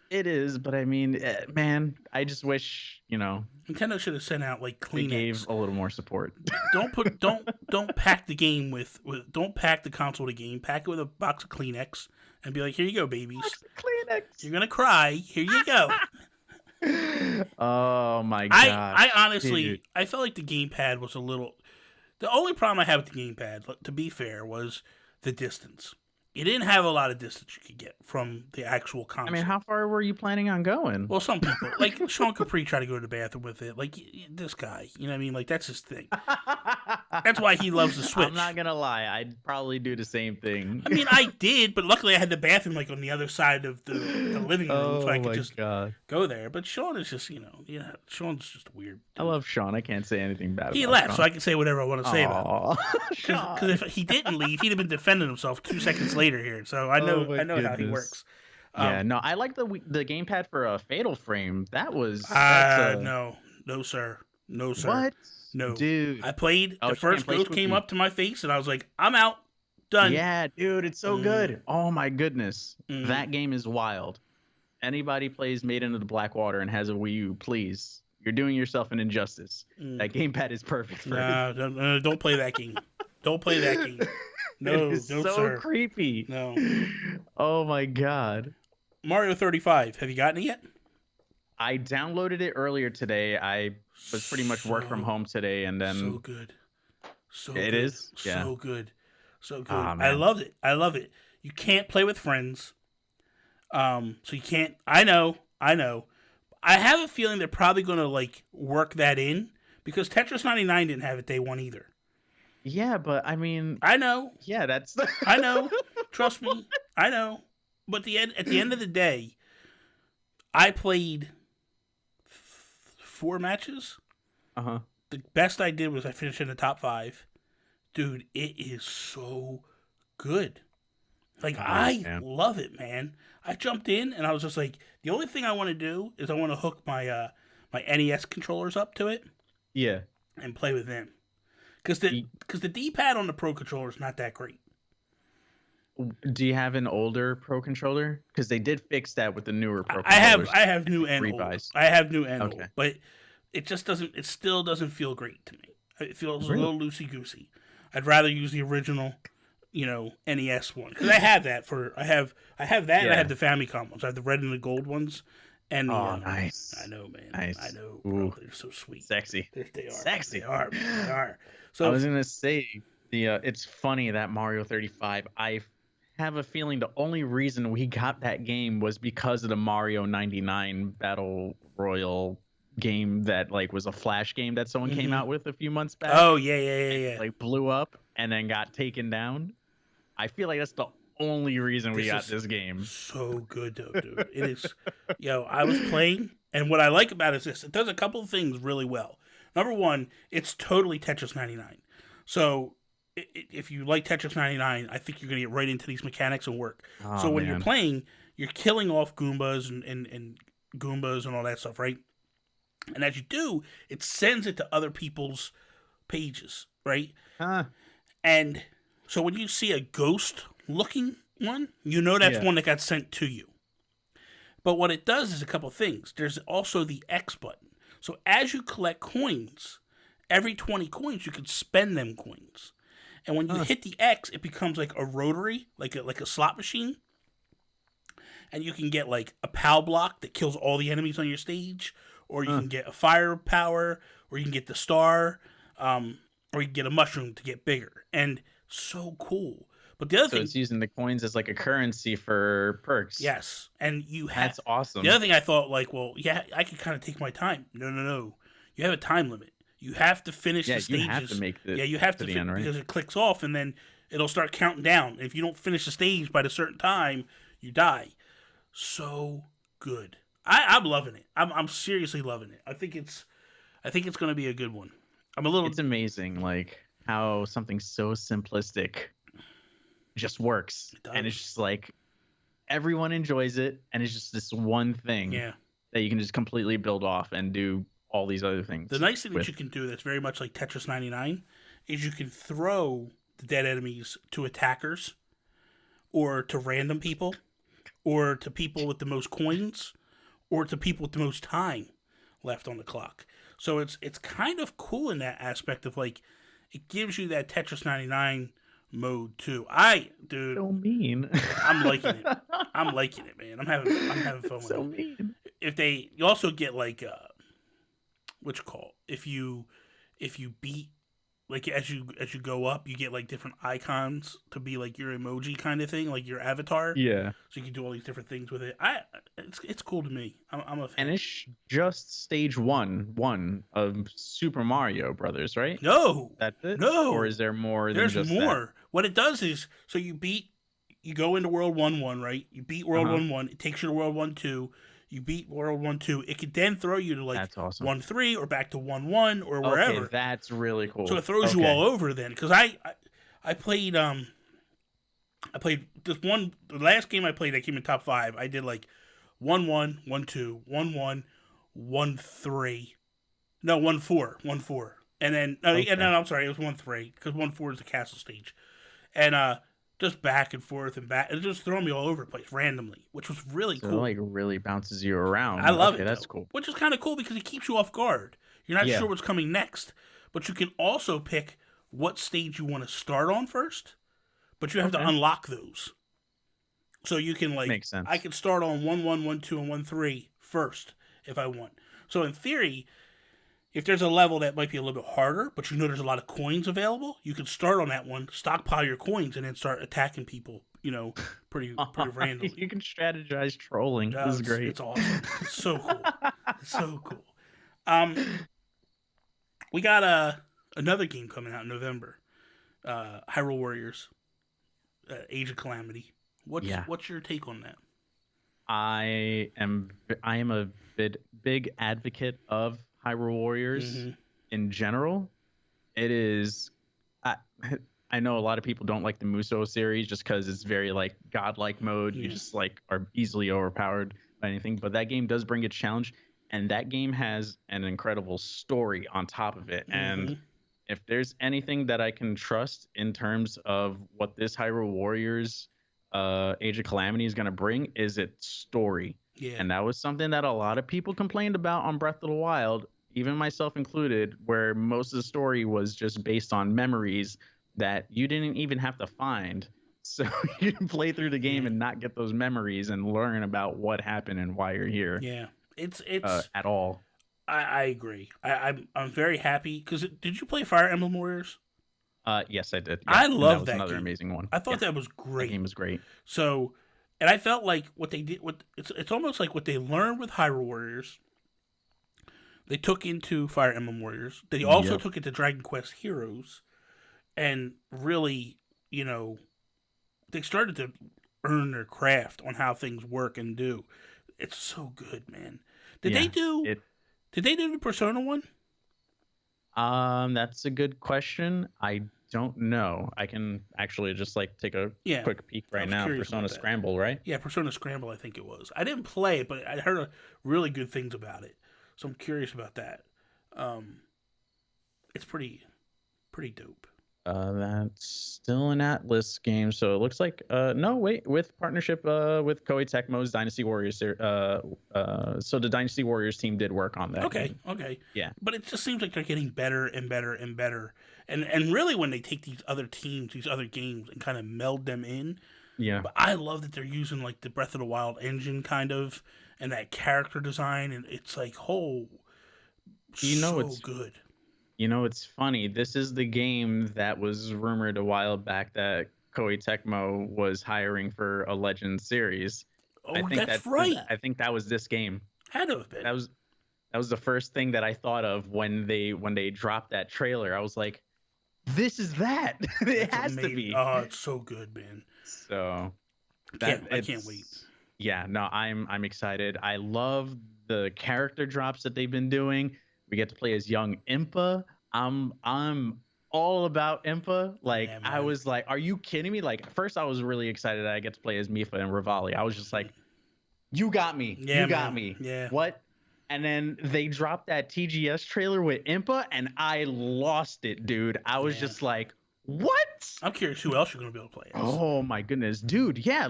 It is, but I mean, man, I just wish Nintendo should have sent out like they Kleenex. gave a little more support. Don't pack the game with don't pack the console with a game. Pack it with a box of Kleenex and be like, here you go, babies. Kleenex. You're gonna cry. Here you go. Oh my god! I honestly, Dude. I felt like the gamepad was a little. The only problem I had with the gamepad, to be fair, was the distance. You didn't have a lot of distance you could get from the actual console. I mean, how far were you planning on going? Well, some people, like Sean Capri, try to go to the bathroom with it. Like this guy, you know what I mean? Like that's his thing. That's why he loves the Switch. I'm not gonna lie, I'd probably do the same thing. I mean, I did, but luckily I had the bathroom like on the other side of the living room, so I could just god! go there. But Sean is just, Sean's just weird. I love Sean. I can't say anything bad. He about left, Sean. so I can say whatever I want to say about him. Sean. Because if he didn't leave, he'd have been defending himself 2 seconds later here. So I know my how he goodness. works. Yeah, no, I like the gamepad for a Fatal Frame. That was No, sir, no, sir. What? No, Dude. I played. Oh, The you first can't play ghost with came me. up to my face, and I was like, "I'm out, done." Yeah, dude, it's so good. Oh my goodness, Mhm. that game is wild. Anybody plays Made into the Blackwater and has a Wii U, please. You're doing yourself an injustice. That gamepad is perfect for it. No, don't play that game. Don't play that game. No, It is no, so sir. creepy. No. Oh my god. Mario 35. Have you gotten it yet? I downloaded it earlier today. I was pretty much work from home today, and then So good. So It good. is? Yeah. So good. So good. Aw, I man. loved it. I love it. You can't play with friends. So you can't. I know. I have a feeling they're probably going to like work that in because Tetris 99 didn't have it day one either. yeah, but I mean, I know. yeah, that's I know. Trust me. I know. But at the end of the day, I played 4 matches. uh-huh. The best I did was I finished in the top 5. Dude, it is so good. Like, I man. love it, man. I jumped in and I was just like, the only thing I want to do is I want to hook my my NES controllers up to it Yeah. and play with them. Because the D-pad on the Pro controller is not that great. Do you have an older Pro controller? Because they did fix that with the newer Pro I have controllers. I have new and old. Rebuys. I have new and Okay. old, but it just doesn't. It still doesn't feel great to me. It feels a little loosey goosey. I'd rather use the original, NES one because I have that for I have that and I have the Famicom ones. I have the red and the gold ones. And Oh, nice. I know, man. Nice. I know, bro. Ooh. They're so sweet. Sexy. They are. Sexy. They are. Man. They are. So I was gonna say it's funny that Mario 35. I have a feeling the only reason we got that game was because of the Mario 99 Battle Royal game that was a flash game that someone came out with a few months back. Oh yeah. Like blew up and then got taken down. I feel like that's the only reason we got this game. So good though, dude. It is. I was playing, and what I like about it is this: it does a couple of things really well. Number one, it's totally Tetris 99. So if you like Tetris 99, I think you're gonna get right into these mechanics and work. Oh, so when man. you're playing, you're killing off Goombas and Goombas and all that stuff, right? And as you do, it sends it to other people's pages, right? And so when you see a ghost looking one, that's one that got sent to you. But what it does is a couple things. There's also the X button. So as you collect coins, every 20 coins you can spend them coins. And when you hit the X, it becomes like a rotary, like a slot machine. And you can get like a POW block that kills all the enemies on your stage, or you can get a firepower, or you can get the star, or you can get a mushroom to get bigger. And so cool. But the other thing, it's using the coins as like a currency for perks. Yes, and that's awesome. The other thing I thought, I could kind of take my time. No. You have a time limit. You have to finish the stages. You have to make the you have to the end, right? because it clicks off and then it'll start counting down. If you don't finish the stage by a certain time, you die. So good. I'm loving it. I'm seriously loving it. I think it's going to be a good one. It's amazing, how something so simplistic just works, and it's just everyone enjoys it, and it's just this one thing that you can just completely build off and do all these other things. The nice thing that you can do that's very much like Tetris 99 is you can throw the dead enemies to attackers, or to random people, or to people with the most coins, or to people with the most time left on the clock. So it's kind of cool in that aspect of it gives you that Tetris 99 mode too. Dude, so mean. I'm liking it. I'm liking it, man. I'm having fun with so it. Mean. You also get what you call if you beat as you go up, you get different icons to be your emoji kind of thing, your avatar. Yeah. So you can do all these different things with it. It's cool to me. I'm a fan. And it's just stage one of Super Mario Brothers, right? No. That's it? No. Or is there more than There's just more. that? What it does is, so you go into World 1-1, right? You beat World 1-1. It takes you to World 1-2. You beat World 1-2. It could then throw you to That's awesome. 1-3 or back to 1-1 or wherever. Okay, that's really cool. So it throws you all over then. Because I played this one, the last game I played that came in top 5, I did 1-1, 1-2, 1-1, 1-3. No, 1-4. And then, I'm sorry, it was 1-3, because 1-4 is the castle stage. And just back and forth and back. It just throwing me all over the place randomly, which was really cool. It really bounces you around. I love it. That's cool. Which is kind of cool because it keeps you off guard. You're not sure what's coming next. But you can also pick what stage you want to start on first. But you have to unlock those. So you can Makes sense. I can start on 1-1, 1-2, and 1-3 first if I want. So in theory, if there's a level that might be a little bit harder, but there's a lot of coins available, you can start on that one, stockpile your coins, and then start attacking people, pretty randomly. You can strategize trolling. This is great. It's awesome. It's so cool. It's so cool. We got another game coming out in November. Hyrule Warriors, Age of Calamity. What's your take on that? I am a big advocate of Hyrule Warriors in general. It is. I know a lot of people don't like the Musou series just because it's very godlike mode. You just are easily overpowered by anything. But that game does bring a challenge, and that game has an incredible story on top of it. And if there's anything that I can trust in terms of what this Hyrule Warriors Age of Calamity is going to bring is its story. Yeah. And that was something that a lot of people complained about on Breath of the Wild, even myself included, where most of the story was just based on memories that you didn't even have to find. So you can play through the game and not get those memories and learn about what happened and why you're here. Yeah. It's at all. I agree. I'm very happy because did you play Fire Emblem Warriors? Yes, I did. Yeah. I And love that was that another game. amazing one. I thought that was That great. game was great. So, and I felt like what they did, it's almost like what they learned with Hyrule Warriors. They took into Fire Emblem Warriors. They also took it to Dragon Quest Heroes, and really, they started to earn their craft on how things work and do. It's so good, man. Did they do the Persona one? That's a good question. I don't know. I can actually just take a quick peek right now. Persona Scramble, right? Yeah, Persona Scramble, I think it was. I didn't play it, but I heard really good things about it. So I'm curious about that. It's pretty dope. That's still an Atlas game, so it looks like no, wait, with partnership with Koei Tecmo's Dynasty Warriors. So the Dynasty Warriors team did work on that. Okay. Yeah. But it just seems like they're getting better and better and better. And really when they take these other teams, these other games, and kind of meld them in. Yeah. But I love that they're using like the Breath of the Wild engine kind of, and that character design, and it's like, so good. It's funny. This is the game that was rumored a while back that Koei Tecmo was hiring for a Legend series. Oh, that's right. I think that was this game. Had to have been. That was the first thing that I thought of when they dropped that trailer. I was like, this is that. It has to be. Oh, it's so good, man. So I can't wait. Yeah, no, I'm excited. I love the character drops that they've been doing. We get to play as young Impa. I'm all about Impa. I was like, are you kidding me? At first I was really excited that I get to play as Mipha and Rivali. I was just like, you got me. Yeah, you got me. Yeah. What? And then they dropped that TGS trailer with Impa and I lost it, dude. I was just like, what? I'm curious who else you're going to be able to play as. Oh my goodness, dude. Yeah,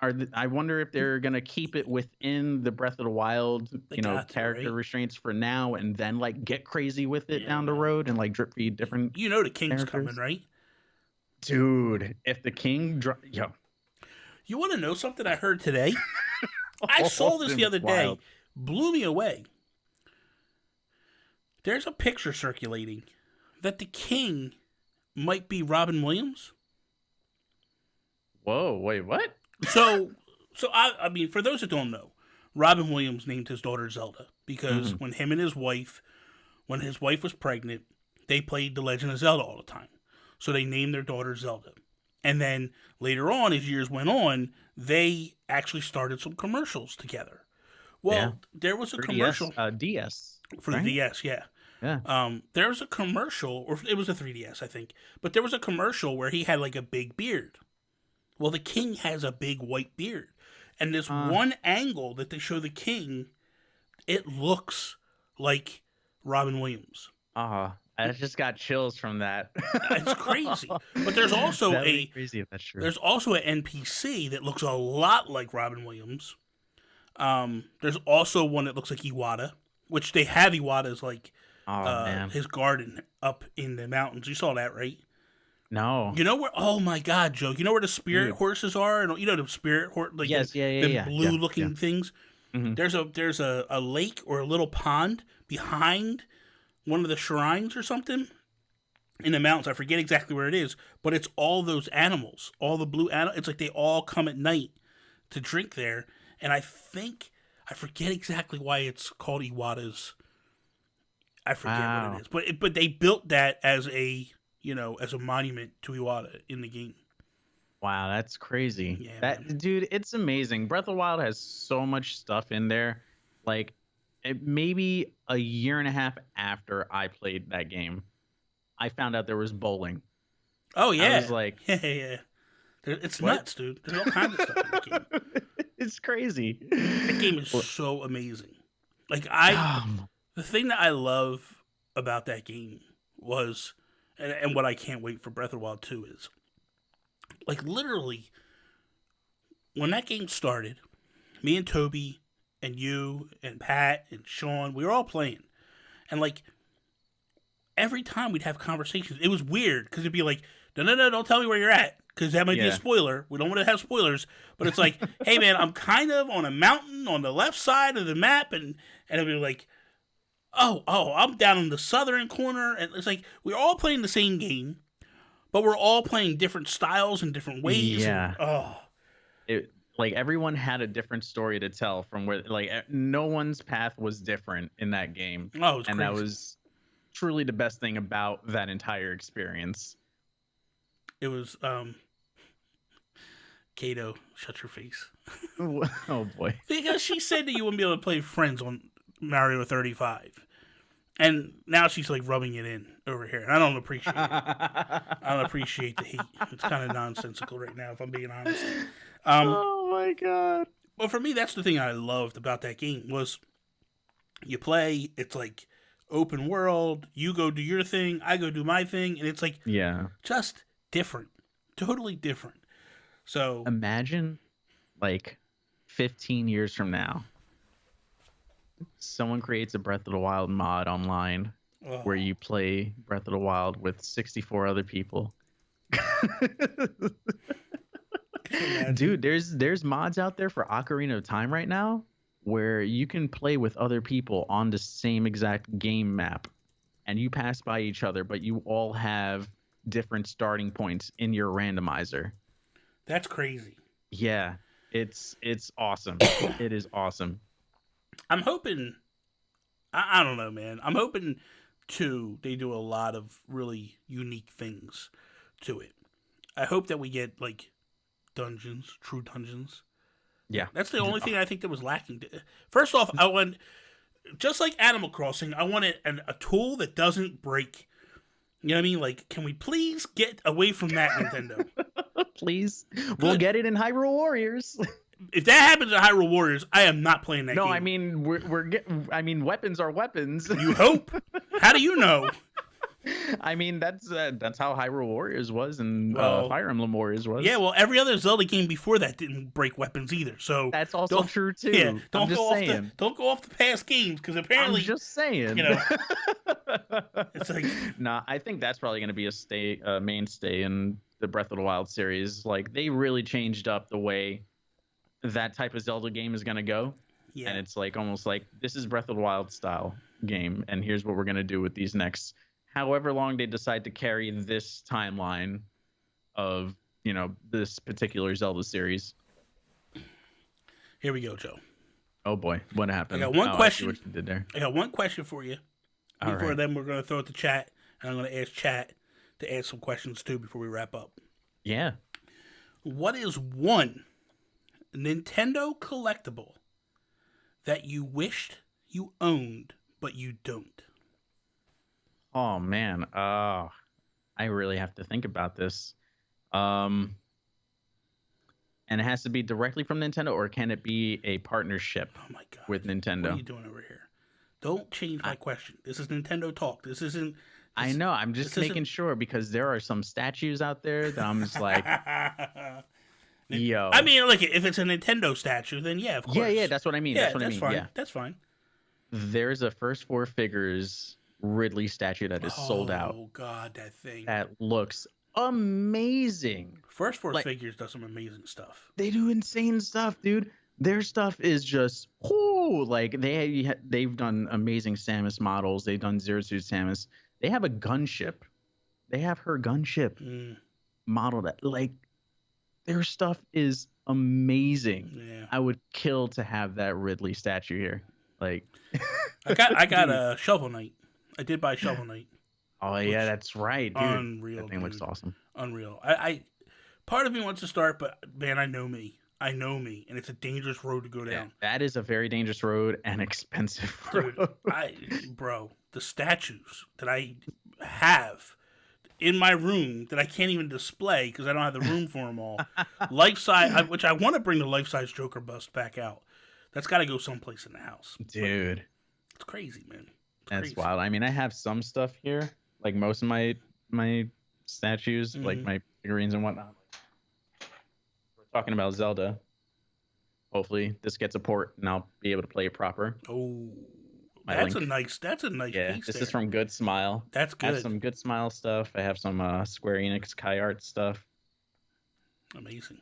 I wonder if they're going to keep it within the Breath of the Wild, character restraints for now and then get crazy with it down the road and drip feed different the King's characters. coming, right? Dude, if the King yo. You want to know something I heard today? I saw this the other day. Blew me away. There's a picture circulating that the King might be Robin Williams. Whoa, wait, what? So I mean, for those that don't know, Robin Williams named his daughter Zelda because when his wife was pregnant, they played The Legend of Zelda all the time. So they named their daughter Zelda. And then later on, as years went on, they actually started some commercials together. Well, there was a commercial. DS. For the DS, yeah. Yeah. There was a commercial, or it was a 3DS, I think. But there was a commercial where he had a big beard. Well, the King has a big white beard. And this one angle that they show the King, it looks like Robin Williams. I just got chills from that. It's crazy. But there's also crazy if that's true. There's also an NPC that looks a lot like Robin Williams. There's also one that looks like Iwata, which they have Iwata's his garden up in the mountains. You saw that, right? No. You know where? Oh my God, Joe! You know where the spirit horses are? And the spirit horse, the blue-looking things. Mm-hmm. There's a lake or a little pond behind one of the shrines or something in the mountains. I forget exactly where it is, but it's all those animals, all the blue animals. It's like they all come at night to drink there, and I forget exactly why it's called Iwata's. I forget what it is, but they built that as a monument to Iwata in the game. Wow, that's crazy. Yeah, dude, it's amazing. Breath of the Wild has so much stuff in there. Maybe a year and a half after I played that game, I found out there was bowling. Oh yeah, I was like, yeah. It's nuts, dude. There's all kinds of stuff in the game. It's crazy. That game is so amazing. The thing that I love about that game was, and what I can't wait for Breath of the Wild 2 is, literally, when that game started, me and Toby and you and Pat and Sean, we were all playing. And, like, every time we'd have conversations, it was weird because it'd be like, no, don't tell me where you're at because that might be a spoiler. We don't want to have spoilers. But it's like, hey, man, I'm kind of on a mountain on the left side of the map. And it'd be like, oh, I'm down in the southern corner. And it's like, we're all playing the same game, but we're all playing different styles and different ways. Yeah. And, Like everyone had a different story to tell from where, like, no one's path was different in that game. Oh, it's and crazy. That was truly the best thing about that entire experience. It was, Kato, shut your face. Oh boy. Because she said that you wouldn't be able to play friends on Mario 35. And now she's like rubbing it in over here. And I don't appreciate it. I don't appreciate the heat. It's kind of nonsensical right now, if I'm being honest. Oh my god. But for me, that's the thing I loved about that game was you play, it's like open world, you go do your thing, I go do my thing, and it's like just different. Totally different. So imagine like 15 years from now, someone creates a Breath of the Wild mod online where you play Breath of the Wild with 64 other people. Dude, there's mods out there for Ocarina of Time right now where you can play with other people on the same exact game map and you pass by each other, but you all have different starting points in your randomizer. That's crazy. Yeah, it's awesome. It is awesome. I'm hoping, I don't know, man. I'm hoping, too, they do a lot of really unique things to it. I hope that we get, like, dungeons, true dungeons. Yeah. That's the only thing I think that was lacking. First off, I want, just like Animal Crossing, I wanted a tool that doesn't break. You know what I mean? Like, can we please get away from that, Nintendo? Please. We'll get it in Hyrule Warriors. If that happens in Hyrule Warriors, I am not playing that game. No, I mean weapons are weapons. You hope? How do you know? I mean that's how Hyrule Warriors was and Fire Emblem Warriors was. Yeah, well, every other Zelda game before that didn't break weapons either. So that's also true too. Yeah, don't go off the past games because apparently. I'm just saying. You know, it's like nah. I think that's probably going to be a mainstay in the Breath of the Wild series. Like they really changed up the way that type of Zelda game is going to go. Yeah. And it's like almost like this is Breath of the Wild style game, and here's what we're going to do with these next however long they decide to carry this timeline of, you know, this particular Zelda series. Here we go, Joe. Oh boy, what happened? I got one question. I see what you did there. I got one question for you. Before then, we're going to throw it to chat, and I'm going to ask chat to ask some questions too before we wrap up. Yeah. What is one Nintendo collectible that you wished you owned but you don't? Oh man, I really have to think about this. And it has to be directly from Nintendo, or can it be a partnership with Nintendo? What are you doing over here? Don't change my question. This is Nintendo talk. This isn't. I know. I'm just making sure because there are some statues out there that I'm just like, yo. I mean, like if it's a Nintendo statue, then yeah, of course. Yeah, that's what I mean. Yeah, that's what I mean. Fine. Yeah, that's fine. There's a First Four Figures Ridley statue that is sold out. Oh god, that thing. That looks amazing. First Four Figures does some amazing stuff. They do insane stuff, dude. Their stuff is just like they've done amazing Samus models. They've done Zero Suit Samus. They have a gunship. They have her gunship modeled. Like their stuff is amazing. Yeah. I would kill to have that Ridley statue here. Like I got a Shovel Knight. I did buy Shovel Knight. Oh yeah, that's right, dude. Unreal. That thing looks awesome. Unreal. I part of me wants to start, but man, I know me, and it's a dangerous road to go down. Yeah, that is a very dangerous road and expensive road. Dude, bro, the statues that I have in my room that I can't even display because I don't have the room for them all. Life size, which I want to bring the life size Joker bust back out. That's got to go someplace in the house, dude. It's crazy, man. That's wild. I mean, I have some stuff here, like most of my statues, like my figurines and whatnot. We're talking about Zelda. Hopefully this gets a port and I'll be able to play it proper. Oh, My that's link. a nice Yeah, piece this there. is from Good Smile. That's I have good. some Good Smile stuff. I have some Square Enix Kai Art stuff. Amazing.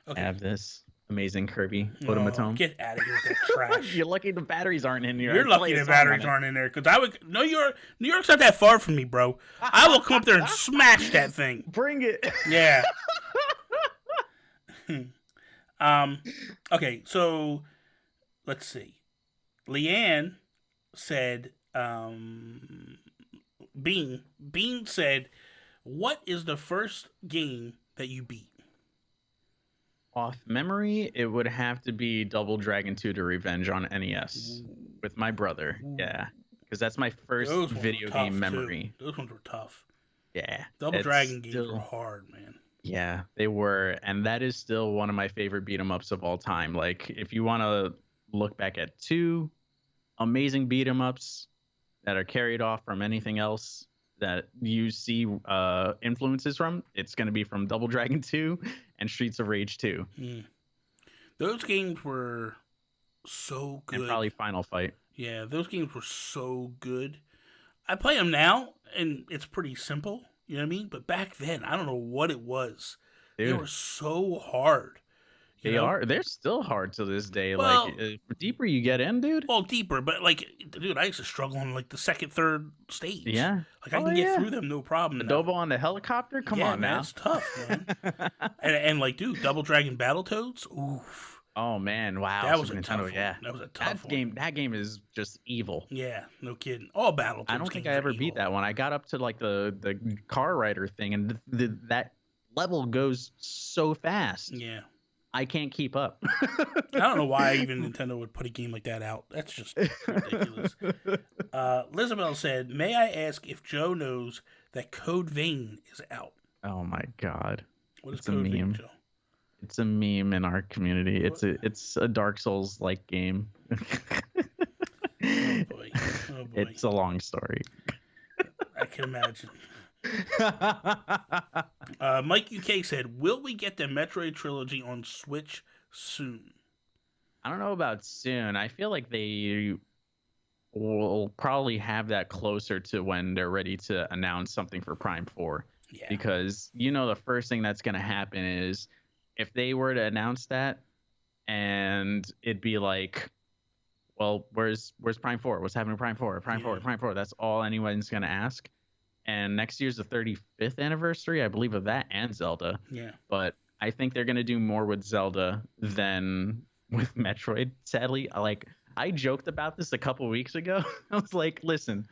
I Okay. have this amazing Kirby Oh, Automaton. get out of here with that trash. You're lucky the batteries aren't in here. You're I'd lucky play a the song on batteries it. aren't in there, because I would. No, New York's not that far from me, bro. I will come up there and smash that thing. Bring it. Yeah. Okay, so let's see. Leanne said, Bean said, what is the first game that you beat? Off memory, it would have to be Double Dragon 2 to Revenge on NES with my brother. Yeah, because that's my first Those ones video were tough, game memory. too. Those ones were tough. Yeah, Double it's Dragon games still- were hard, man. Yeah, they were, and that is still one of my favorite beat 'em ups of all time. Like, if you want to look back at two amazing beat 'em ups that are carried off from anything else that you see influences from, it's going to be from Double Dragon 2 and Streets of Rage 2, Those games were so good. and probably Final Fight. Yeah, those games were so good. I play them now, and it's pretty simple. You know what I mean? But back then, I don't know what it was. They Dude. were so hard. you They know? are. They're still hard to this day. Well- Like, the deeper you get in, dude. Well, deeper, but like, dude, I used to struggle on like the second, third stage. Yeah. Like I Oh, can get yeah. through them, no problem. now. Adobo on the helicopter. Come Yeah, on man, now. it's tough, man. and like, dude, Double Dragon Battletoads. Oof, Oh man, wow. that was Super a Nintendo, tough one. yeah. That was a tough one. Game. That game is just evil. Yeah, no kidding. All Battletoads. I don't think games I are ever beat evil. that one. I got up to like the car rider thing, and that level goes so fast. Yeah. I can't keep up. I don't know why even Nintendo would put a game like that out. That's just ridiculous. Lizabelle said, "May I ask if Joe knows that Code Vein is out?" Oh my god, What is It's a Code Vein, meme. Joe? it's a meme in our community. It's a Dark Souls like game. Oh boy, oh boy. It's a long story. I can imagine. Mike UK said, "Will we get the Metroid trilogy on Switch soon?" I don't know about soon. I feel like they will probably have that closer to when they're ready to announce something for Prime 4. Yeah. Because the first thing that's going to happen is if they were to announce that and it'd be like, well, where's Prime 4? What's happening to Prime 4? Prime 4, Yeah. Prime 4. That's all anyone's going to ask. And next year's the 35th anniversary, I believe, of that and Zelda. Yeah. But I think they're going to do more with Zelda than with Metroid. Sadly, I joked about this a couple weeks ago. I was like, listen,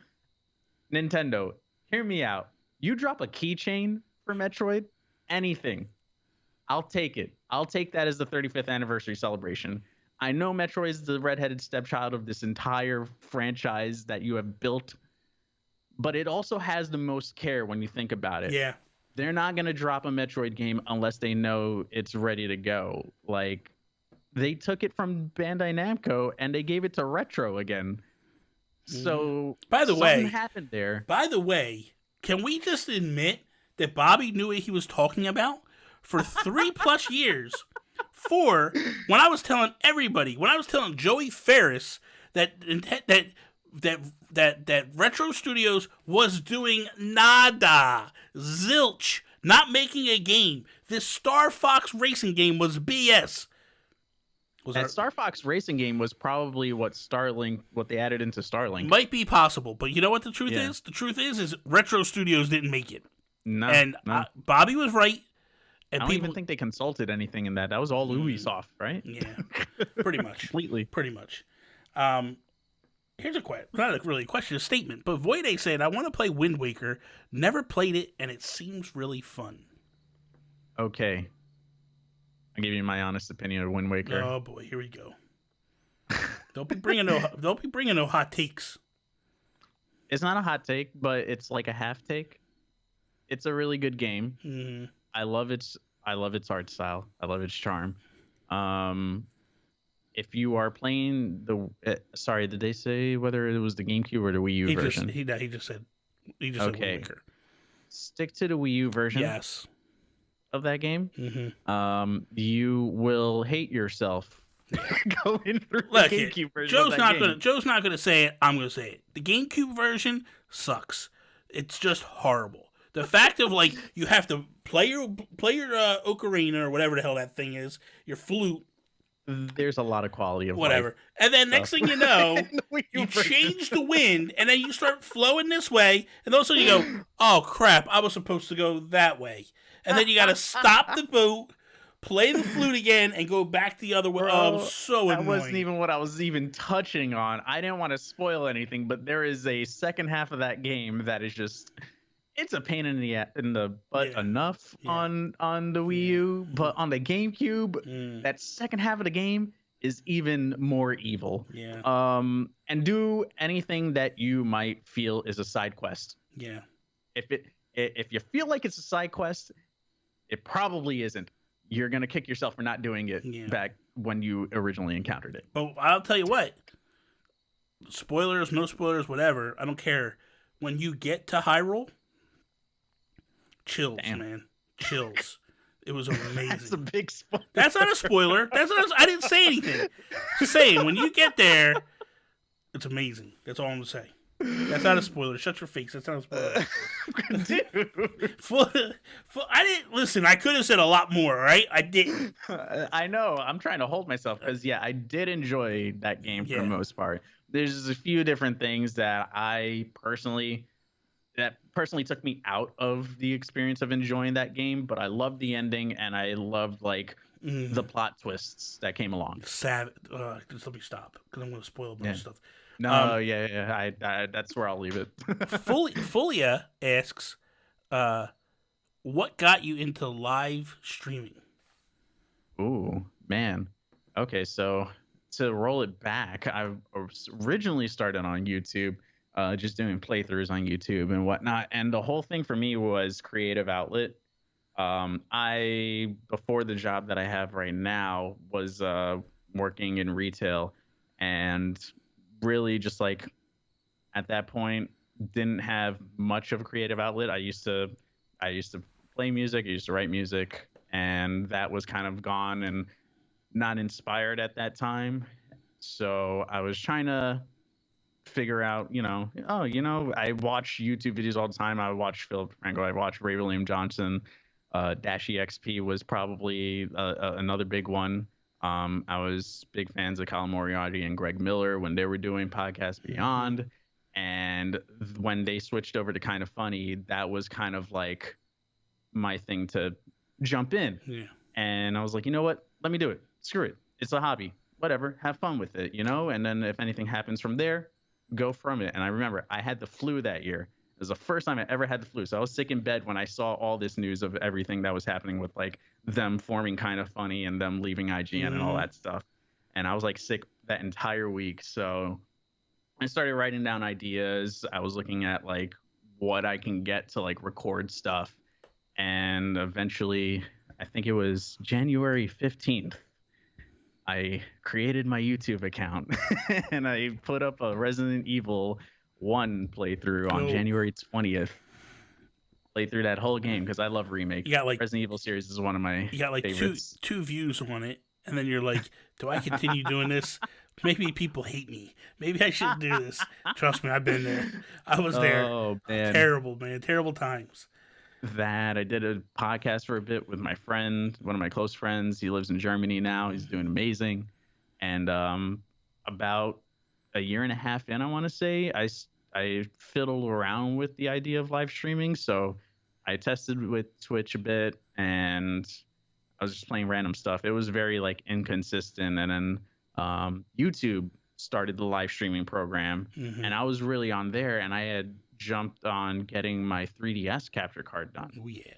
Nintendo, hear me out. You drop a keychain for Metroid, anything, I'll take it. I'll take that as the 35th anniversary celebration. I know Metroid is the redheaded stepchild of this entire franchise that you have built, but it also has the most care when you think about it. Yeah. They're not going to drop a Metroid game unless they know it's ready to go. Like, they took it from Bandai Namco and they gave it to Retro again. So, By the something way- happened there. By the way, can we just admit that Bobby knew what he was talking about for 3+ years? For when I was telling everybody, when I was telling Joey Ferris that Retro Studios was doing nada, zilch, not making a game. This Star Fox racing game was BS. That Star Fox racing game was probably what they added into Starlink. Might be possible, but you know what the truth Yeah. is? The truth is Retro Studios didn't make it. No, And no. Bobby was right. And I don't even think they consulted anything in that. That was all Ubisoft, right? Yeah, pretty much. Completely. Pretty much. Here's a question. Not really a question, a statement. But Voide said, "I want to play Wind Waker. Never played it, and it seems really fun." Okay. I'll give you my honest opinion of Wind Waker. Oh boy, here we go. Don't be bringing no hot takes. It's not a hot take, but it's like a half take. It's a really good game. Mm, I love its art style. I love its charm. If you are playing did they say whether it was the GameCube or the Wii U version? he just said Wind Okay. Waker. Stick to the Wii U version. Yes. of that game, Mm-hmm. you will hate yourself going through Look, the GameCube version of that game. Joe's not gonna say it. I'm gonna say it. The GameCube version sucks. It's just horrible. The fact of like you have to play your ocarina or whatever the hell that thing is, your flute, There's a lot of quality of whatever, life. and then next thing you know, In the Wii U you version. change the wind, and then you start flowing this way, and also you go, oh crap, I was supposed to go that way, and then you gotta stop the boat, play the flute again, and go back the other way. Oh, so that annoying. wasn't even what I was even touching on. I didn't want to spoil anything, but there is a second half of that game that is just, it's a pain in the butt enough on the Wii U, but on the GameCube, that second half of the game is even more evil. Yeah. And do anything that you might feel is a side quest. Yeah. If you feel like it's a side quest, it probably isn't. You're gonna kick yourself for not doing it back when you originally encountered it. But I'll tell you what. Spoilers, no spoilers, whatever. I don't care. When you get to Hyrule, chills, man. Chills. It was amazing. That's a big spoiler. That's not a spoiler. I didn't say anything. Just saying, when you get there, it's amazing. That's all I'm gonna say. That's not a spoiler. Shut your face. That's not a spoiler. Dude. I didn't listen. I could have said a lot more. Right? I didn't. I know. I'm trying to hold myself because I did enjoy that game for the most part. There's a few different things that personally took me out of the experience of enjoying that game, but I loved the ending and I loved like the plot twists that came along. Just let me stop because I'm going to spoil a bunch of stuff. No, I that's where I'll leave it. Folia asks, what got you into live streaming? Ooh, man. Okay, so to roll it back, I originally started on YouTube, just doing playthroughs on YouTube and whatnot. And the whole thing for me was creative outlet. Before the job that I have right now, was working in retail, and really just like at that point didn't have much of a creative outlet. I used to play music, I used to write music, and that was kind of gone and not inspired at that time. So I was trying to figure out, I watch YouTube videos all the time. I watch Philip Franco, I watch Ray William Johnson. Dash EXP was probably another big one. I was big fans of Colin Moriarty and Greg Miller when they were doing Podcast Beyond. And when they switched over to Kind of Funny, that was kind of like my thing to jump in. Yeah. And I was like, you know what? Let me do it. Screw it. It's a hobby. Whatever. Have fun with it, And then if anything happens from there, go from it. And I remember I had the flu that year. It was the first time I ever had the flu. So I was sick in bed when I saw all this news of everything that was happening with like them forming Kind of Funny and them leaving IGN and all that stuff. And I was like sick that entire week. So I started writing down ideas. I was looking at like what I can get to like record stuff. And eventually, I think it was January 15th, I created my YouTube account and I put up a Resident Evil 1 playthrough on January 20th. Played through that whole game because I love remakes. You got like Resident Evil series is one of my you got like favorites. two views on it, and then you're like, do I continue doing this? Maybe people hate me. Maybe I shouldn't do this. Trust me, I've been there. I was there. Oh, man. Terrible, man. Terrible times. That I did a podcast for a bit with my friend, one of my close friends. He lives in Germany now. He's doing amazing. And about a year and a half in, I want to say, I fiddled around with the idea of live streaming. So I tested with Twitch a bit, and I was just playing random stuff. It was very like inconsistent. And then YouTube started the live streaming program, and I was really on there, and I had jumped on getting my 3DS capture card done. Oh yeah,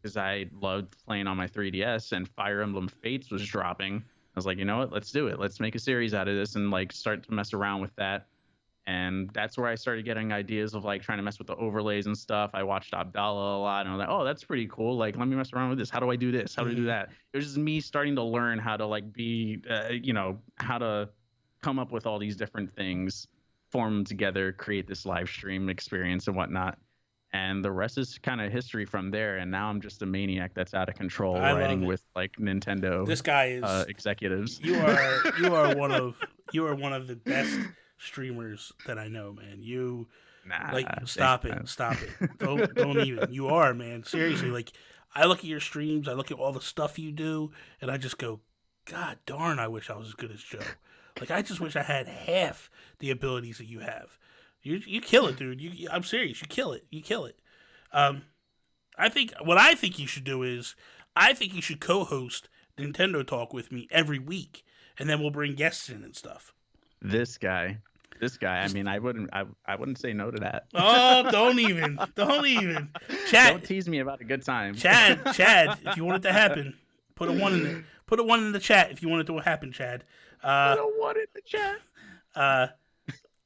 because I loved playing on my 3DS, and Fire Emblem Fates was dropping. I was like, you know what, let's do it. Let's make a series out of this and like start to mess around with that. And that's where I started getting ideas of like trying to mess with the overlays and stuff. I watched Abdallah a lot, and I was like, oh, that's pretty cool. Like, let me mess around with this. How do I do this? How do I do that? It was just me starting to learn how to like be, how to come up with all these different things, form them together, create this live stream experience and whatnot. and the rest is kind of history from there. And now I'm just a maniac that's out of control, I love riding it. with like Nintendo This guy is executives. you are one of the best streamers that I know, man. You Nah, like thanks, stop man. it. Don't even. You are, man. Seriously, like I look at your streams, I look at all the stuff you do, and I just go, God darn, I wish I was as good as Joe. Like I just wish I had half the abilities that you have. You kill it, dude. I'm serious. You kill it. You kill it. I think you should do is I think you should co-host Nintendo Talk with me every week, and then we'll bring guests in and stuff. This guy. I mean, I wouldn't say no to that. Oh, don't even. Chad, Don't tease me about a good time. Chad, if you want it to happen, put a 1 in the chat if you want it to happen, Chad. I don't want it in the chat.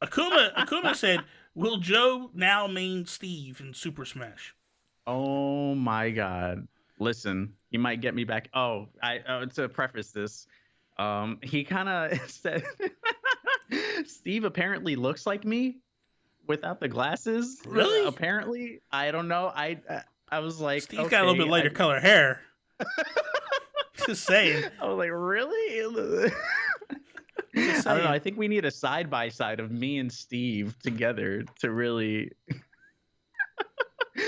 Akuma said, "Will Joe now main Steve in Super Smash?" Oh my God! Listen, he might get me back. To preface this, he kind of said Steve apparently looks like me without the glasses. Really? Apparently, I don't know. I was like, Steve's got a little bit lighter color hair. Just saying. I was like, really? I don't know. I think we need a side by side of me and Steve together to really.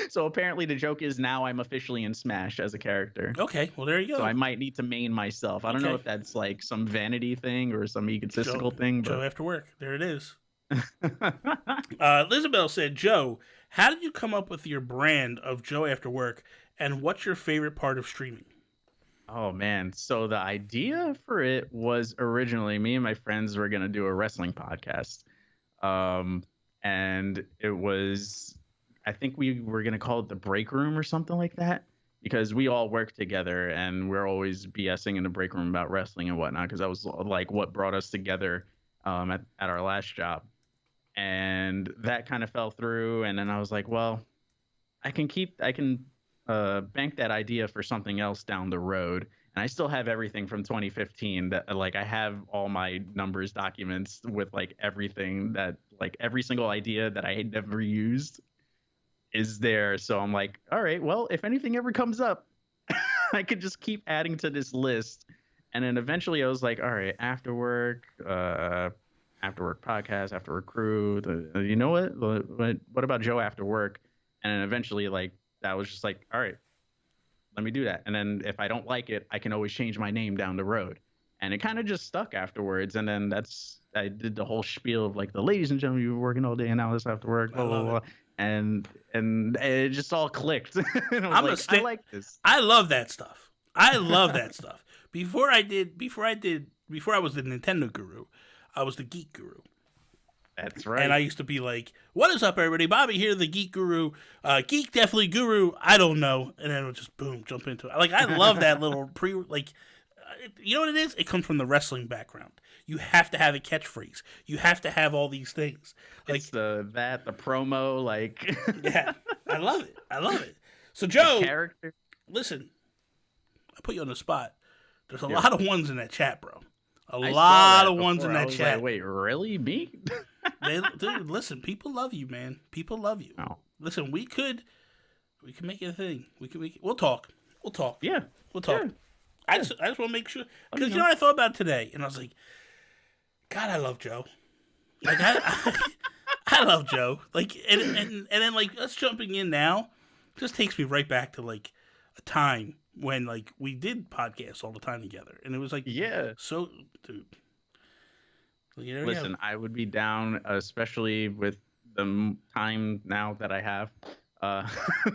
So apparently the joke is now I'm officially in Smash as a character. Okay, well there you go. So I might need to main myself. I don't know if that's like some vanity thing or some egotistical thing. But... JoAfterWork. There it is. Elizabeth said, Joe, how did you come up with your brand of JoAfterWork, and what's your favorite part of streaming? Oh man, so the idea for it was originally me and my friends were gonna do a wrestling podcast, and it was, I think we were gonna call it the break room or something like that, because we all work together and we're always BSing in the break room about wrestling and whatnot, because that was like what brought us together at our last job, and that kind of fell through. And then I was like, well, I can bank that idea for something else down the road. And I still have everything from 2015 that like I have all my numbers documents with like everything that like every single idea that I had never used is there. So I'm like, all right, well, if anything ever comes up, I could just keep adding to this list. And then eventually I was like, all right, after work podcast, after work crew, you know what about Joe after work? And then eventually like, that was just like, all right, let me do that. And then if I don't like it, I can always change my name down the road. And it kind of just stuck afterwards. And then I did the whole spiel of like, the ladies and gentlemen, you were working all day and now this after work, blah, blah, blah. And it just all clicked. And I was I like this. I love that stuff. Before I was the Nintendo guru, I was the geek guru. That's right. And I used to be like, what is up, everybody? Bobby here, the Geek Guru. Geek Definitely Guru, I don't know. And then it would just, boom, jump into it. Like, I love that little you know what it is? It comes from the wrestling background. You have to have a catchphrase. You have to have all these things. Like it's the promo, like. Yeah, I love it. So, Joe, character. Listen, I put you on the spot. There's a lot of ones in that chat, bro. A I lot of ones in that chat. Like, wait, really? Me? Dude, listen, people love you, man. People love you. Oh. Listen, we could make it a thing. We'll talk. Yeah. We'll talk. Yeah. I just want to make sure, because you know what I thought about today, and I was like, God, I love Joe. Like I love Joe. Like and then like us jumping in now just takes me right back to like a time when like we did podcasts all the time together, and it was like, yeah, so dude. Listen, I would be down, especially with the time now that I have,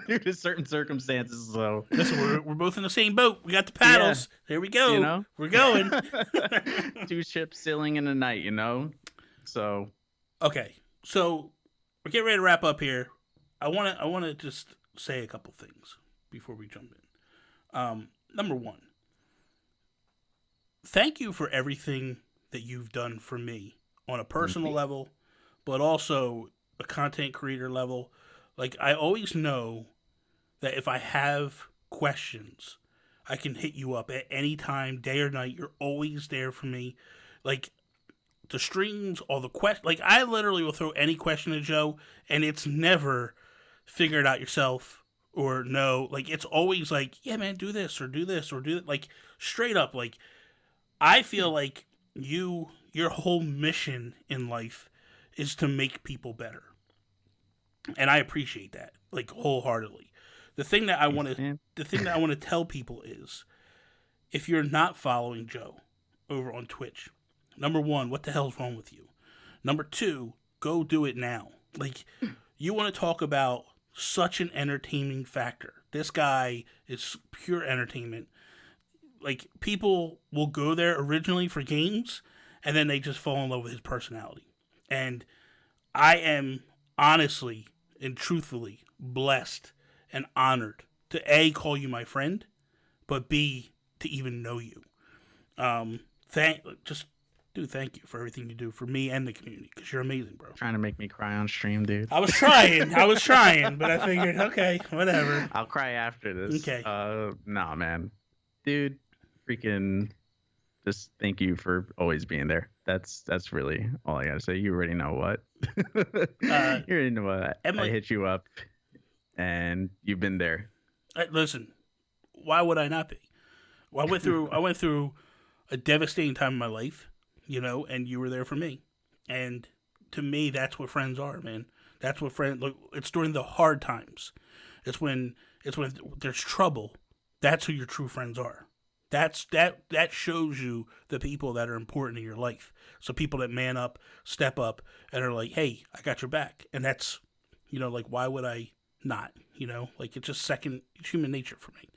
due to certain circumstances. So listen, we're both in the same boat. We got the paddles. Yeah. There we go. You know, we're going. 2 ships sailing in the night. You know, so okay. So we're getting ready to wrap up here. I want to just say a couple things before we jump in. Number one, thank you for everything that you've done for me on a personal level, but also a content creator level. Like, I always know that if I have questions, I can hit you up at any time, day or night. You're always there for me. Like, the streams, all the questions. Like, I literally will throw any question at Joe, and it's never figure it out yourself or no. Like, it's always like, yeah, man, do this or do this or do that. Like, straight up, like, I feel like your whole mission in life is to make people better. And I appreciate that, like, wholeheartedly. The thing that I want to tell people is, if you're not following Joe over on Twitch, number one, what the hell's wrong with you? Number two, go do it now. Like, you want to talk about such an entertaining factor. This guy is pure entertainment. Like, people will go there originally for games, and then they just fall in love with his personality. And I am honestly and truthfully blessed and honored to A, call you my friend, but B, to even know you. Thank you for everything you do for me and the community, because you're amazing, bro. Trying to make me cry on stream, dude. I was trying, but I figured, okay, whatever. I'll cry after this. Okay. Nah, man. Dude, freaking just thank you for always being there. That's really all I gotta say. You already know what. You already know what. Emily, I hit you up, and you've been there. Listen, why would I not be? Well, I went through a devastating time in my life, and you were there for me. And to me, that's what friends are, man. That's what friends. Look, it's during the hard times. It's when there's trouble. That's who your true friends are. That shows you the people that are important in your life. So people that man up, step up, and are like, hey, I got your back. And that's, like, why would I not? Like, it's just it's human nature for me.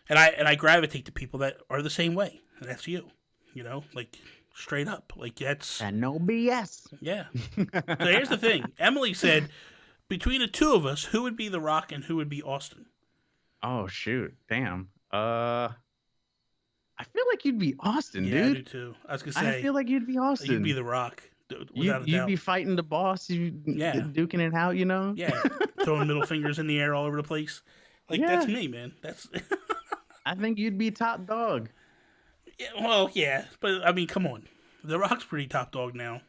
And I gravitate to people that are the same way. And that's you. Like, straight up. Like, that's... And no BS. Yeah. So here's the thing. Emily said, between the two of us, who would be The Rock and who would be Austin? Oh, shoot. Damn. I feel like you'd be Austin, yeah, dude. I do too. I was going to say... I feel like you'd be Austin. You'd be The Rock. Without a you'd doubt. be fighting the boss. Duking it out, Yeah. Throwing middle fingers in the air all over the place. Like, Yeah. that's me, man. That's... I think you'd be top dog. Yeah, well, yeah. But, I mean, come on. The Rock's pretty top dog now.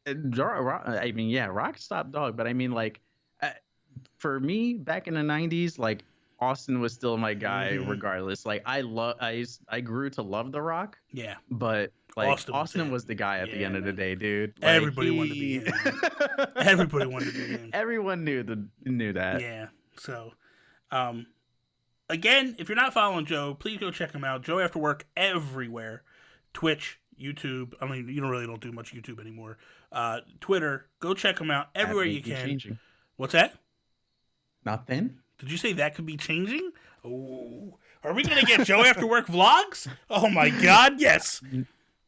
Rock's top dog. But I mean, like, for me, back in the 90s, like, Austin was still my guy regardless. Like, I grew to love The Rock. Yeah. But, like, Austin was the guy at the end of the day, dude. Like, Everybody wanted to be him. Everybody wanted to be him. Everyone knew that. Yeah. So, again, if you're not following Joe, please go check him out. Joe After Work everywhere. Twitch, YouTube. I mean, you don't do much YouTube anymore. Twitter. Go check him out everywhere you can. Changing. What's that? Nothing. Did you say that could be changing? Oh, are we gonna get Joe After Work vlogs? Oh my God, yes.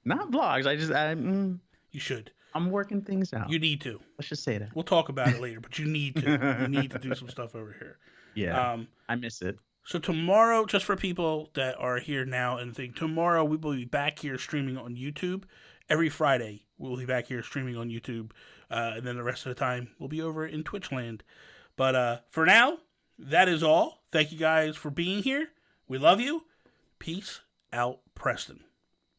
Not vlogs. You should. I'm working things out. You need to. Let's just say that. We'll talk about it later, but you need to. You need to do some stuff over here. Yeah. I miss it. So tomorrow, just for people that are here now and think, tomorrow we will be back here streaming on YouTube. Every Friday we'll be back here streaming on YouTube, and then the rest of the time we'll be over in Twitch land. But for now, that is all. Thank you guys for being here. We love you. Peace out, Preston.